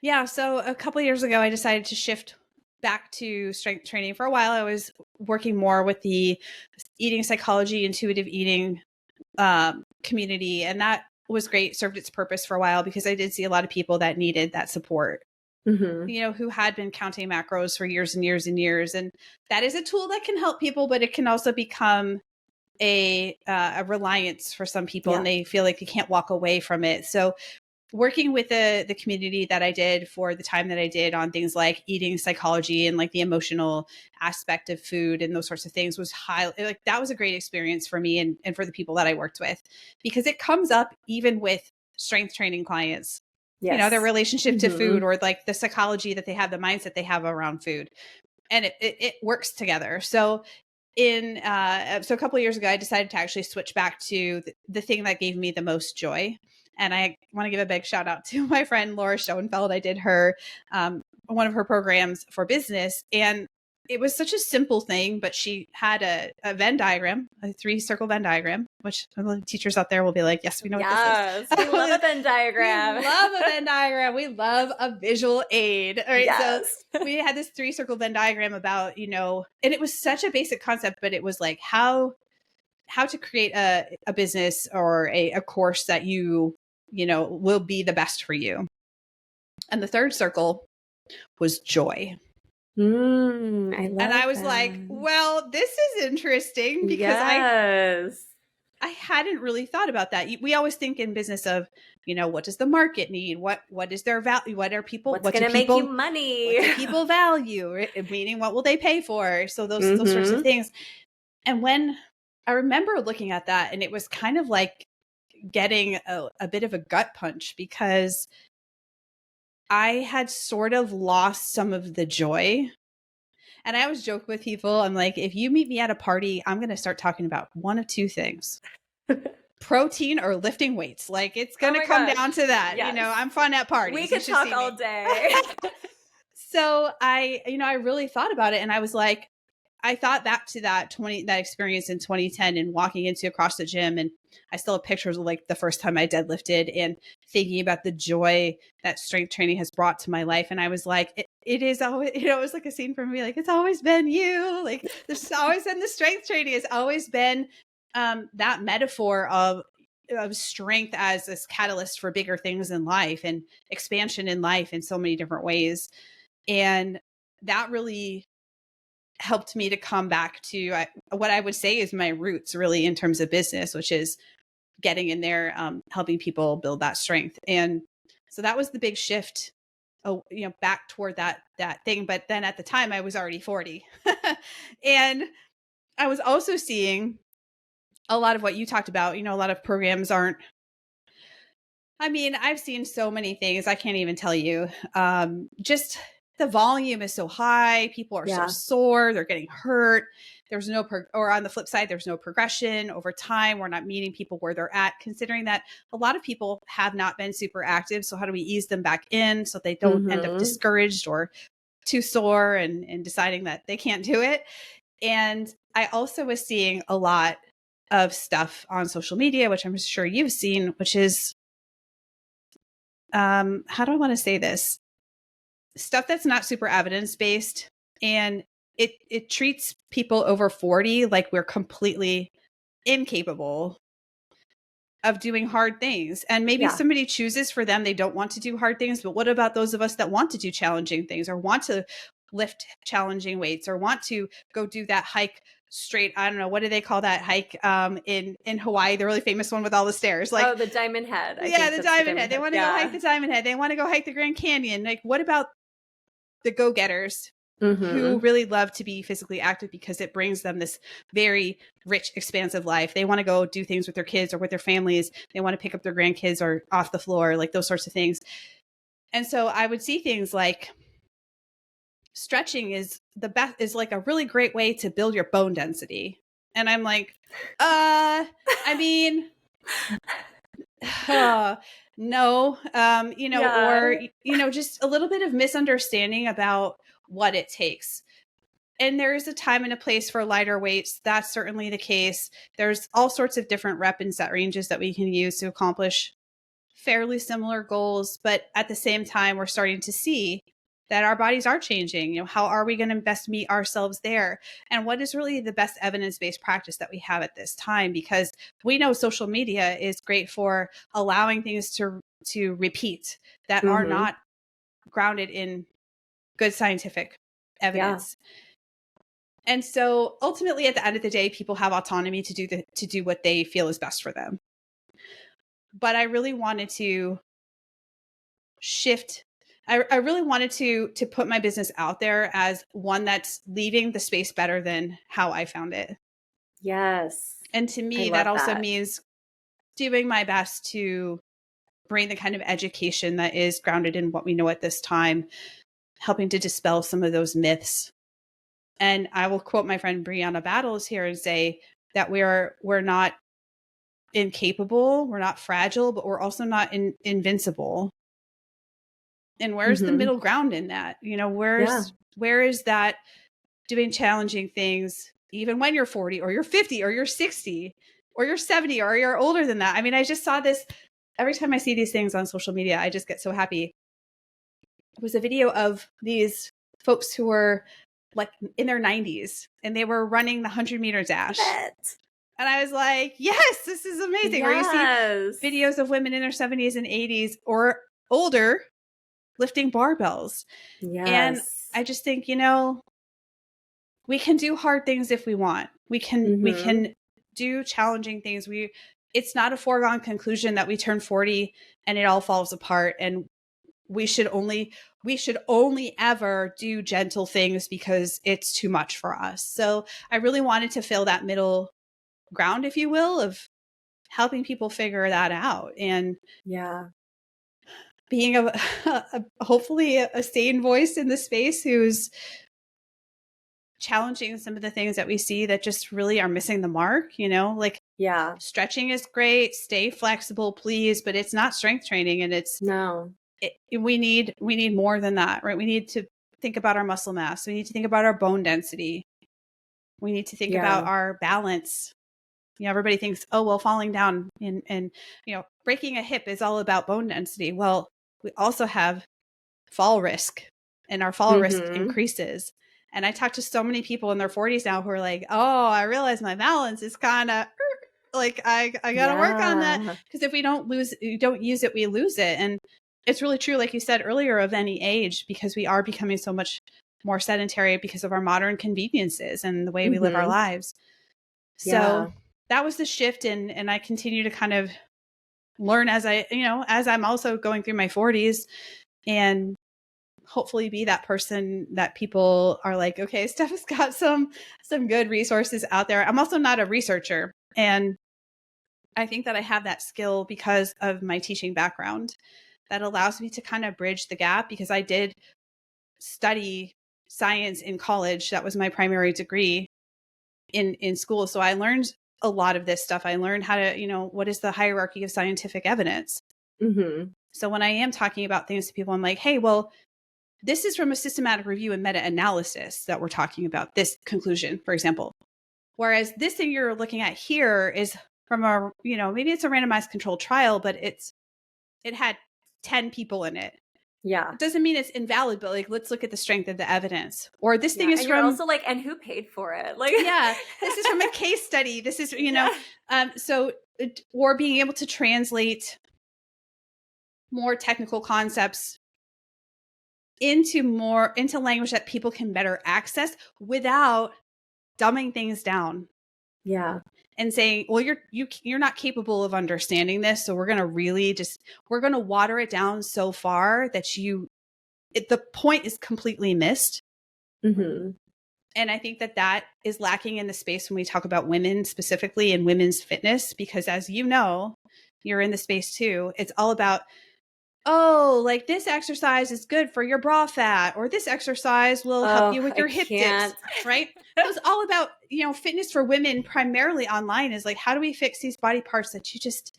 Yeah. So a couple of years ago, I decided to shift back to strength training. For a while, I was working more with the eating psychology, intuitive eating community. And that was great, served its purpose for a while, because I did see a lot of people that needed that support, who had been counting macros for years and years and years. And that is a tool that can help people, but it can also become a reliance for some people, and they feel like they can't walk away from it. So working with the community that I did for the time that I did on things like eating psychology and like the emotional aspect of food and those sorts of things was that was a great experience for me and for the people that I worked with, because it comes up even with strength training clients.
Yes.
Their relationship to food, or like the psychology that they have, the mindset they have around food, and it works together. So a couple of years ago, I decided to actually switch back to the thing that gave me the most joy. And I want to give a big shout out to my friend, Laura Schoenfeld. I did one of her programs for business, and it was such a simple thing, but she had a Venn diagram, a 3-circle Venn diagram, which teachers out there will be like, yes, we know what this is.
We love a Venn diagram.
We love a Venn diagram. We love a visual aid. All right.
Yes.
So we had this 3-circle Venn diagram about, and it was such a basic concept, but it was like how to create a business or a course that will be the best for you. And the 3rd circle was joy. I was like, well, this is interesting, because I hadn't really thought about that. We always think in business of, what does the market need? What is their value? What's going to
make you money?
What do people value? Meaning, what will they pay for? So those sorts of things. And when I remember looking at that, and it was kind of like getting a bit of a gut punch, because I had sort of lost some of the joy. And I always joke with people, I'm like, if you meet me at a party, I'm going to start talking about one of 2 things: protein or lifting weights. Like, it's going to come down to that.
Yes.
I'm fun at parties.
We could talk all day.
So I really thought about it, and I was like, I thought back to that experience in 2010 and walking into a CrossFit gym, and I still have pictures of like the first time I deadlifted and thinking about the joy that strength training has brought to my life. And I was like, it is always, it was like a scene for me. Like, it's always been you. Like, there's always been the strength training. It's always been that metaphor of strength as this catalyst for bigger things in life and expansion in life in so many different ways. And that really helped me to come back to what I would say is my roots, really, in terms of business, which is getting in there, helping people build that strength. And so that was the big shift, back toward that thing. But then at the time I was already 40 and I was also seeing a lot of what you talked about. A lot of programs I've seen so many things. I can't even tell you, just the volume is so high. People are so sore. They're getting hurt. there's no, or on the flip side, there's no progression over time. We're not meeting people where they're at, considering that a lot of people have not been super active. So how do we ease them back in so they don't end up discouraged or too sore and deciding that they can't do it? And I also was seeing a lot of stuff on social media, which I'm sure you've seen, which is, how do I want to say this? Stuff that's not super evidence-based, and it treats people over 40 like we're completely incapable of doing hard things. And maybe somebody chooses for them, they don't want to do hard things, but what about those of us that want to do challenging things or want to lift challenging weights or want to go do that hike straight, I don't know, what do they call that hike in Hawaii, the really famous one with all the stairs, like
the Diamond Head.
The Diamond Head. They want to go hike the Diamond Head. They want to go hike the Grand Canyon. Like, what about the go-getters who really love to be physically active because it brings them this very rich, expansive life? They want to go do things with their kids or with their families. They want to pick up their grandkids or off the floor, like those sorts of things. And so I would see things like stretching is the best, is like a really great way to build your bone density. And I'm like, I mean, no, or, just a little bit of misunderstanding about what it takes. And there is a time and a place for lighter weights. That's certainly the case. There's all sorts of different rep and set ranges that we can use to accomplish fairly similar goals. But at the same time, we're starting to see that our bodies are changing. How are we going to best meet ourselves there? And what is really the best evidence-based practice that we have at this time? Because we know social media is great for allowing things to repeat that are not grounded in good scientific evidence. Yeah. And so ultimately, at the end of the day, people have autonomy to do what they feel is best for them. But I really wanted to shift. I really wanted to put my business out there as one that's leaving the space better than how I found it.
Yes.
And to me, that also means doing my best to bring the kind of education that is grounded in what we know at this time, helping to dispel some of those myths. And I will quote my friend Brianna Battles here and say that we're not incapable, we're not fragile, but we're also not invincible. And where's the middle ground in that? Where is that doing challenging things, even when you're 40 or you're 50 or you're 60 or you're 70 or you're older than that? I mean, I just saw this every time I see these things on social media, I just get so happy. It was a video of these folks who were like in their 90s and they were running the 100-meter dash. And I was like, yes, this is amazing. Yes. Or you see videos of women in their 70s and 80s or older lifting barbells. Yes. And I just think, we can do hard things if we want. We can do challenging things. It's not a foregone conclusion that we turn 40 and it all falls apart and we should only ever do gentle things because it's too much for us. So I really wanted to fill that middle ground, if you will, of helping people figure that out and being hopefully a sane voice in the space who's challenging some of the things that we see that just really are missing the mark, stretching is great, stay flexible, please, but it's not strength training. And we need more than that, right? We need to think about our muscle mass. We need to think about our bone density. We need to think about our balance. Everybody thinks, oh, well, falling down and breaking a hip is all about bone density. Well, we also have fall risk, and our fall risk increases. And I talk to so many people in their 40s now who are like, oh, I realize my balance is kind of like, I got to work on that. Because if we don't use it, we lose it. And it's really true, like you said earlier, of any age, because we are becoming so much more sedentary because of our modern conveniences and the way we live our lives. So that was the shift. And I continue to kind of learn as I'm also going through my 40s and hopefully be that person that people are like, okay, Steph has got some good resources out there. I'm also not a researcher. And I think that I have that skill because of my teaching background that allows me to kind of bridge the gap, because I did study science in college. That was my primary degree. in school. So I learned a lot of this stuff. I learned how to, what is the hierarchy of scientific evidence?
Mm-hmm.
So when I am talking about things to people, I'm like, hey, well, this is from a systematic review and meta-analysis that we're talking about, this conclusion, for example. Whereas this thing you're looking at here is from a, maybe it's a randomized controlled trial, but it had 10 people in it.
Yeah.
It doesn't mean it's invalid, but like, let's look at the strength of the evidence. Or this thing is
and
from,
you're also like, and who paid for it? Like,
yeah, this is from a case study. This is, or being able to translate more technical concepts into language that people can better access without dumbing things down.
Yeah.
And saying, well, you're not capable of understanding this. So we're going to water it down so far that the point is completely missed.
Mm-hmm.
And I think that is lacking in the space when we talk about women specifically and women's fitness, because as you know, you're in the space too. It's all about, oh, like this exercise is good for your bra fat, or this exercise will help you with your hip dips, right? So it's all about, fitness for women primarily online is like, how do we fix these body parts that you just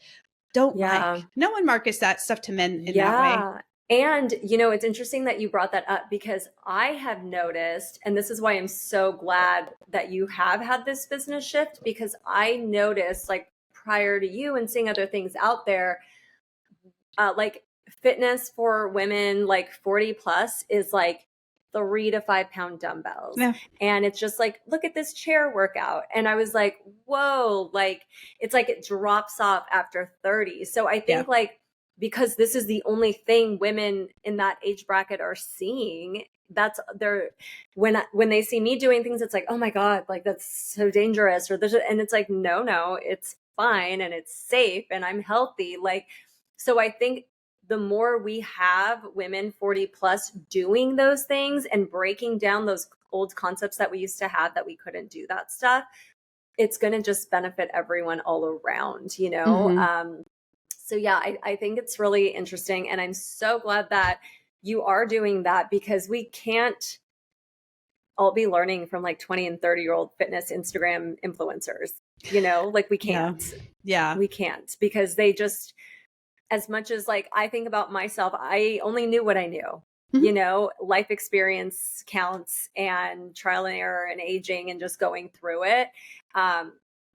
don't like? No one markets that stuff to men in that way.
And, it's interesting that you brought that up, because I have noticed, and this is why I'm so glad that you have had this business shift, because I noticed, like, prior to you and seeing other things out there, like fitness for women, like 40 plus, is like 3 to 5 pound dumbbells.
Yeah.
And it's just like, look at this chair workout. And I was like, whoa, like, it's like it drops off after 30. So I think like, because this is the only thing women in that age bracket are seeing, that's when they see me doing things, it's like, oh my God, like that's so dangerous, and it's like, no, it's fine and it's safe and I'm healthy. Like, so I think the more we have women 40 plus doing those things and breaking down those old concepts that we used to have that we couldn't do that stuff, it's going to just benefit everyone all around, Mm-hmm. So yeah, I think it's really interesting. And I'm so glad that you are doing that, because we can't all be learning from like 20 and 30-year-old fitness Instagram influencers, like we can't.
Yeah.
We can't, because they just, as much as like I think about myself, I only knew what I knew. Mm-hmm. Life experience counts, and trial and error and aging and just going through it.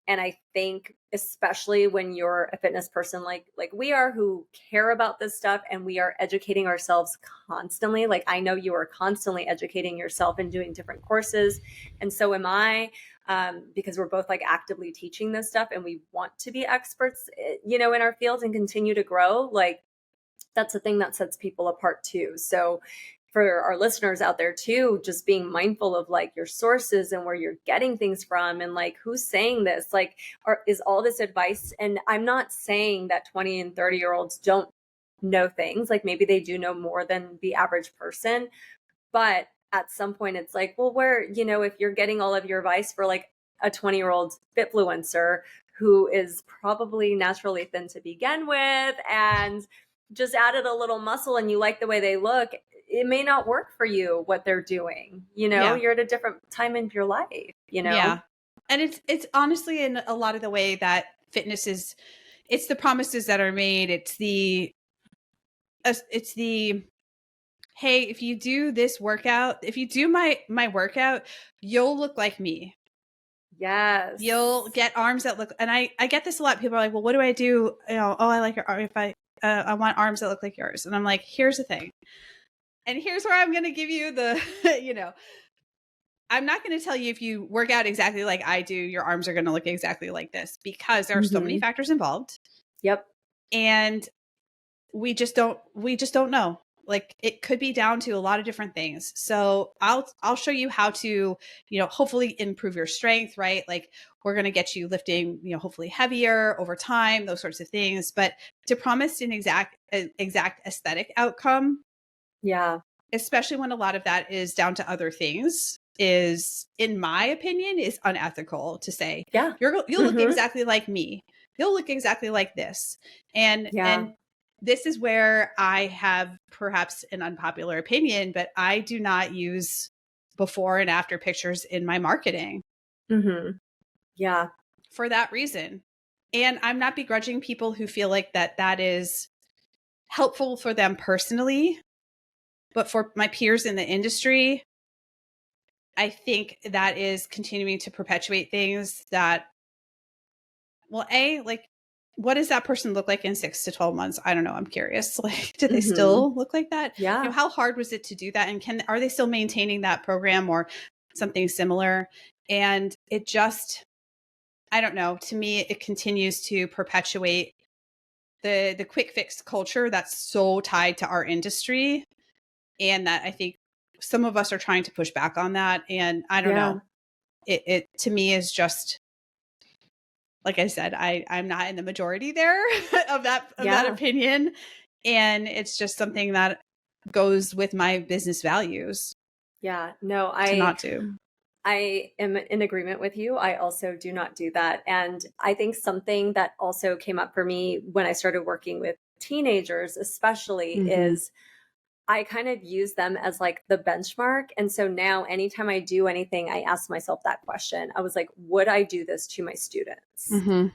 And I think especially when you're a fitness person like we are, who care about this stuff, and we are educating ourselves constantly. Like I know you are constantly educating yourself and doing different courses. And so am I. Because we're both like actively teaching this stuff, and we want to be experts, in our fields and continue to grow. Like that's the thing that sets people apart too. So for our listeners out there too, just being mindful of like your sources and where you're getting things from, and like who's saying this, like, is all this advice. And I'm not saying that 20 and 30-year-olds don't know things. Like maybe they do know more than the average person, but at some point it's like, well, where, if you're getting all of your advice for like a 20-year-old fitfluencer who is probably naturally thin to begin with and just added a little muscle, and you like the way they look, it may not work for you what they're doing. You're at a different time in your life,
Yeah. And it's honestly in a lot of the way that fitness is, it's the promises that are made. It's the, hey, if you do this workout, if you do my workout, you'll look like me.
Yes.
You'll get arms that look, and I get this a lot. People are like, well, what do I do? I like your arm. If I want arms that look like yours. And I'm like, here's the thing. And here's where I'm going to give you the, I'm not going to tell you if you work out exactly like I do, your arms are going to look exactly like this, because there are so many factors involved.
Yep.
And we just don't know. Like it could be down to a lot of different things. So I'll show you how to, hopefully improve your strength, right? Like we're going to get you lifting, hopefully heavier over time, those sorts of things. But to promise an exact aesthetic outcome,
yeah,
especially when a lot of that is down to other things, is, in my opinion, is unethical to say,
yeah,
you'll look exactly like me. You'll look exactly like this. And this is where I have perhaps an unpopular opinion, but I do not use before and after pictures in my marketing.
Mm-hmm. Yeah.
for that reason. And I'm not begrudging people who feel like that is helpful for them personally, but for my peers in the industry, I think that is continuing to perpetuate things that, well, like, what does that person look like in 6 to 12 months? I don't know. I'm curious. Like, do they still look like that?
Yeah.
How hard was it to do that? And are they still maintaining that program or something similar? And it just, I don't know. To me, it continues to perpetuate the quick fix culture that's so tied to our industry, and that I think some of us are trying to push back on that. And I don't know. It to me is just, like I said, I'm not in the majority there of that opinion. And it's just something that goes with my business values.
Yeah. No,
To not do.
I am in agreement with you. I also do not do that. And I think something that also came up for me when I started working with teenagers, especially, is I kind of use them as like the benchmark. And so now anytime I do anything, I ask myself that question. I was like, would I do this to my students?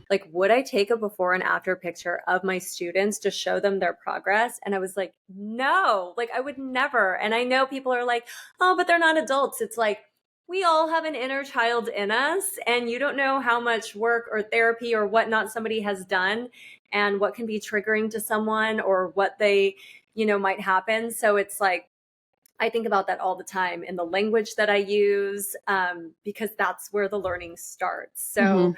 Like, would I take a before and after picture of my students to show them their progress? And I was like, no, like I would never. And I know people are like, oh, but they're not adults. It's like, we all have an inner child in us, and you don't know how much work or therapy or whatnot somebody has done and what can be triggering to someone or what they, might happen. So it's like, I think about that all the time in the language that I use, because that's where the learning starts. So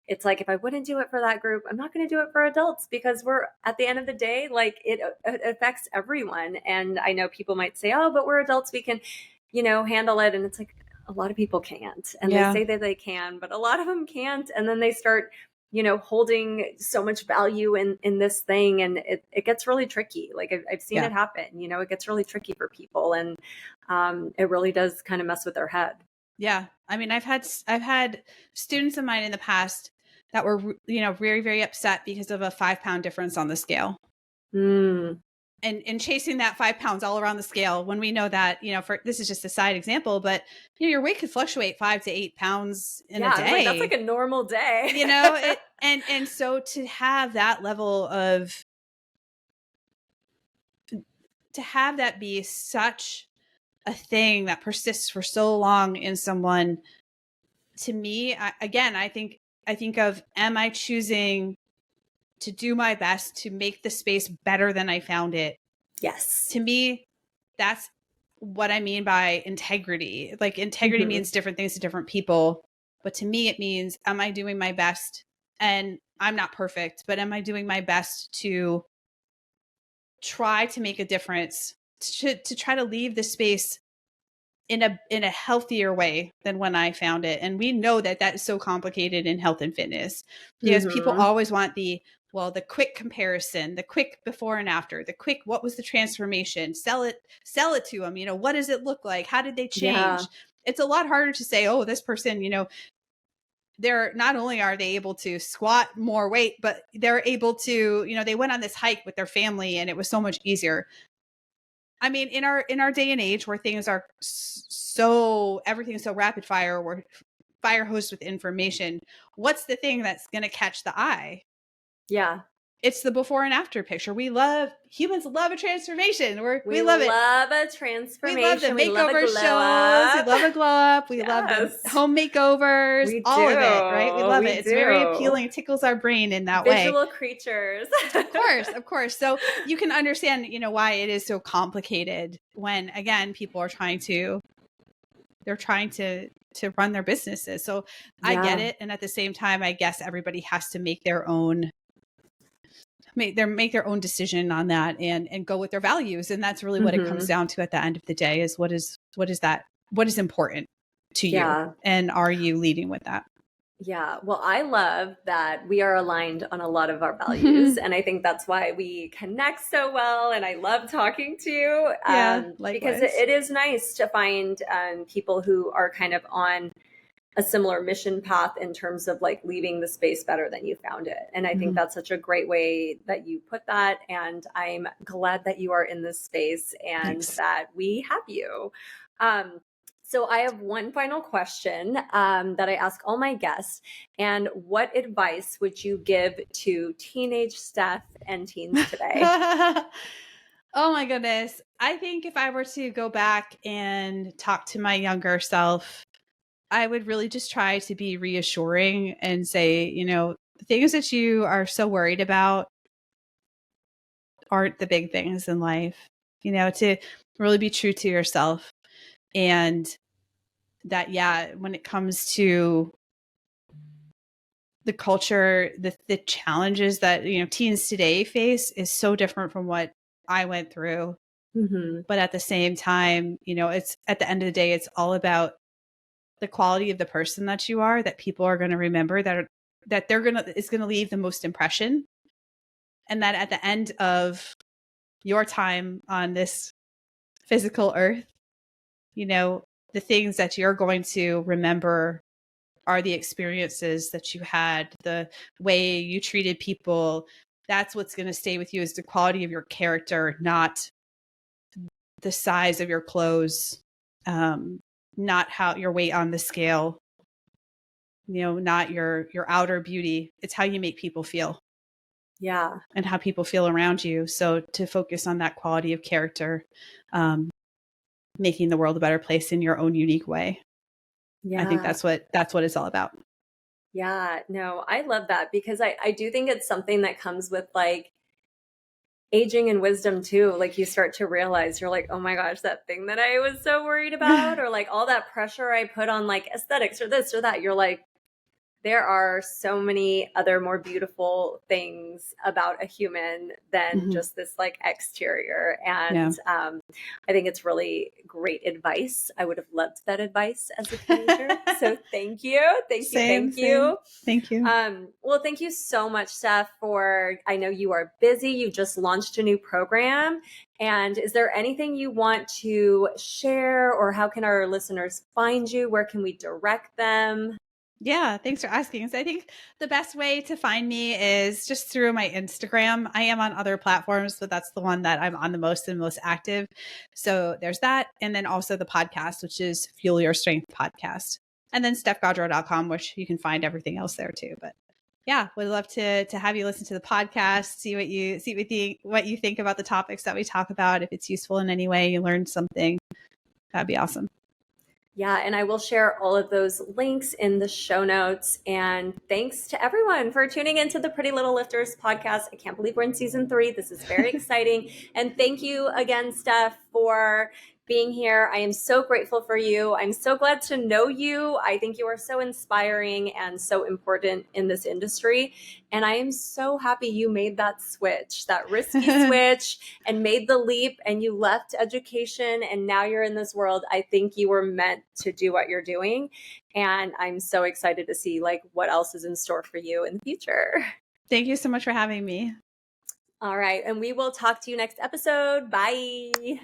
it's like, if I wouldn't do it for that group, I'm not going to do it for adults, because we're at the end of the day, like it affects everyone. And I know people might say, oh, but we're adults, we can, handle it. And it's like, a lot of people can't. And they say that they can, but a lot of them can't. And then they start, holding so much value in this thing. And it gets really tricky. Like I've seen it happen, it gets really tricky for people. And it really does kind of mess with their head.
Yeah. I mean, I've had students of mine in the past that were, very, very upset because of a 5-pound difference on the scale. And chasing that 5 pounds all around the scale, when we know that, this is just a side example, but your weight could fluctuate 5 to 8 pounds in a day.
Like, that's like a normal day,
and so to have that level of, to have that be such a thing that persists for so long in someone, to me, I think of, am I choosing to do my best to make the space better than I found it?
Yes.
To me, that's what I mean by integrity. Like, integrity means different things to different people. But to me, it means, am I doing my best? And I'm not perfect, but am I doing my best to try to make a difference, to try to leave the space in a healthier way than when I found it? And we know that is so complicated in health and fitness, because people always want the quick comparison, the quick before and after, the quick, what was the transformation? Sell it to them. What does it look like? How did they change? Yeah. It's a lot harder to say, oh, this person, they're not only are they able to squat more weight, but they're able to, they went on this hike with their family and it was so much easier. I mean, in our day and age where things are everything's so rapid fire, we're fire hose with information, what's the thing that's going to catch the eye?
Yeah.
It's the before and after picture. Humans love a transformation. We
love it. We love a transformation.
We love the makeover shows. We love a glow up. We love the home makeovers. All of it, right? We love it. It's very appealing. It tickles our brain in that way.
Visual creatures.
Of course. So you can understand, why it is so complicated when, again, people are trying to run their businesses. So I get it. And at the same time, I guess everybody has to make their own decision on that and go with their values. And that's really what it comes down to at the end of the day, is what is important to you, and are you leading with that?
Yeah. Well, I love that we are aligned on a lot of our values. And I think that's why we connect so well. And I love talking to you, because it is nice to find people who are kind of on a similar mission path in terms of like leaving the space better than you found it. And I think that's such a great way that you put that. And I'm glad that you are in this space and that we have you. So I have one final question that I ask all my guests. And what advice would you give to teenage Steph and teens today?
Oh my goodness. I think if I were to go back and talk to my younger self, I would really just try to be reassuring and say, the things that you are so worried about aren't the big things in life, to really be true to yourself. And that, yeah, when it comes to the culture, the challenges that, teens today face is so different from what I went through.
Mm-hmm.
But at the same time, it's at the end of the day, it's all about the quality of the person that you are, that people are going to remember, that it's going to leave the most impression. And that at the end of your time on this physical earth, the things that you're going to remember are the experiences that you had, the way you treated people. That's what's going to stay with you, is the quality of your character, not the size of your clothes, not how your weight on the scale, not your outer beauty. It's how you make people feel.
Yeah.
And how people feel around you. So to focus on that quality of character, making the world a better place in your own unique way.
Yeah.
I think that's what it's all about.
Yeah. No, I love that, because I do think it's something that comes with like aging and wisdom too. Like you start to realize, you're like, oh my gosh, that thing that I was so worried about, or like all that pressure I put on like aesthetics or this or that. You're like, there are so many other more beautiful things about a human than just this like exterior. And I think it's really great advice. I would have loved that advice as a teenager. So thank you. Thank you.
Thank you.
Well, thank you so much, Steph, I know you are busy. You just launched a new program. And is there anything you want to share, or how can our listeners find you? Where can we direct them?
Yeah, thanks for asking. So I think the best way to find me is just through my Instagram. I am on other platforms, but that's the one that I'm on the most and most active. So there's that. And then also the podcast, which is Fuel Your Strength Podcast. And then stephgodrow.com, which you can find everything else there too. But yeah, would love to have you listen to the podcast, see what you think about the topics that we talk about. If it's useful in any way, you learned something, that'd be awesome.
Yeah, and I will share all of those links in the show notes. And thanks to everyone for tuning into the Pretty Little Lifters podcast. I can't believe we're in season 3. This is very exciting. And thank you again, Steph, for being here. I am so grateful for you. I'm so glad to know you. I think you are so inspiring and so important in this industry. And I am so happy you made that switch, that risky switch, and made the leap, and you left education and now you're in this world. I think you were meant to do what you're doing. And I'm so excited to see like what else is in store for you in the future.
Thank you so much for having me.
All right. And we will talk to you next episode. Bye.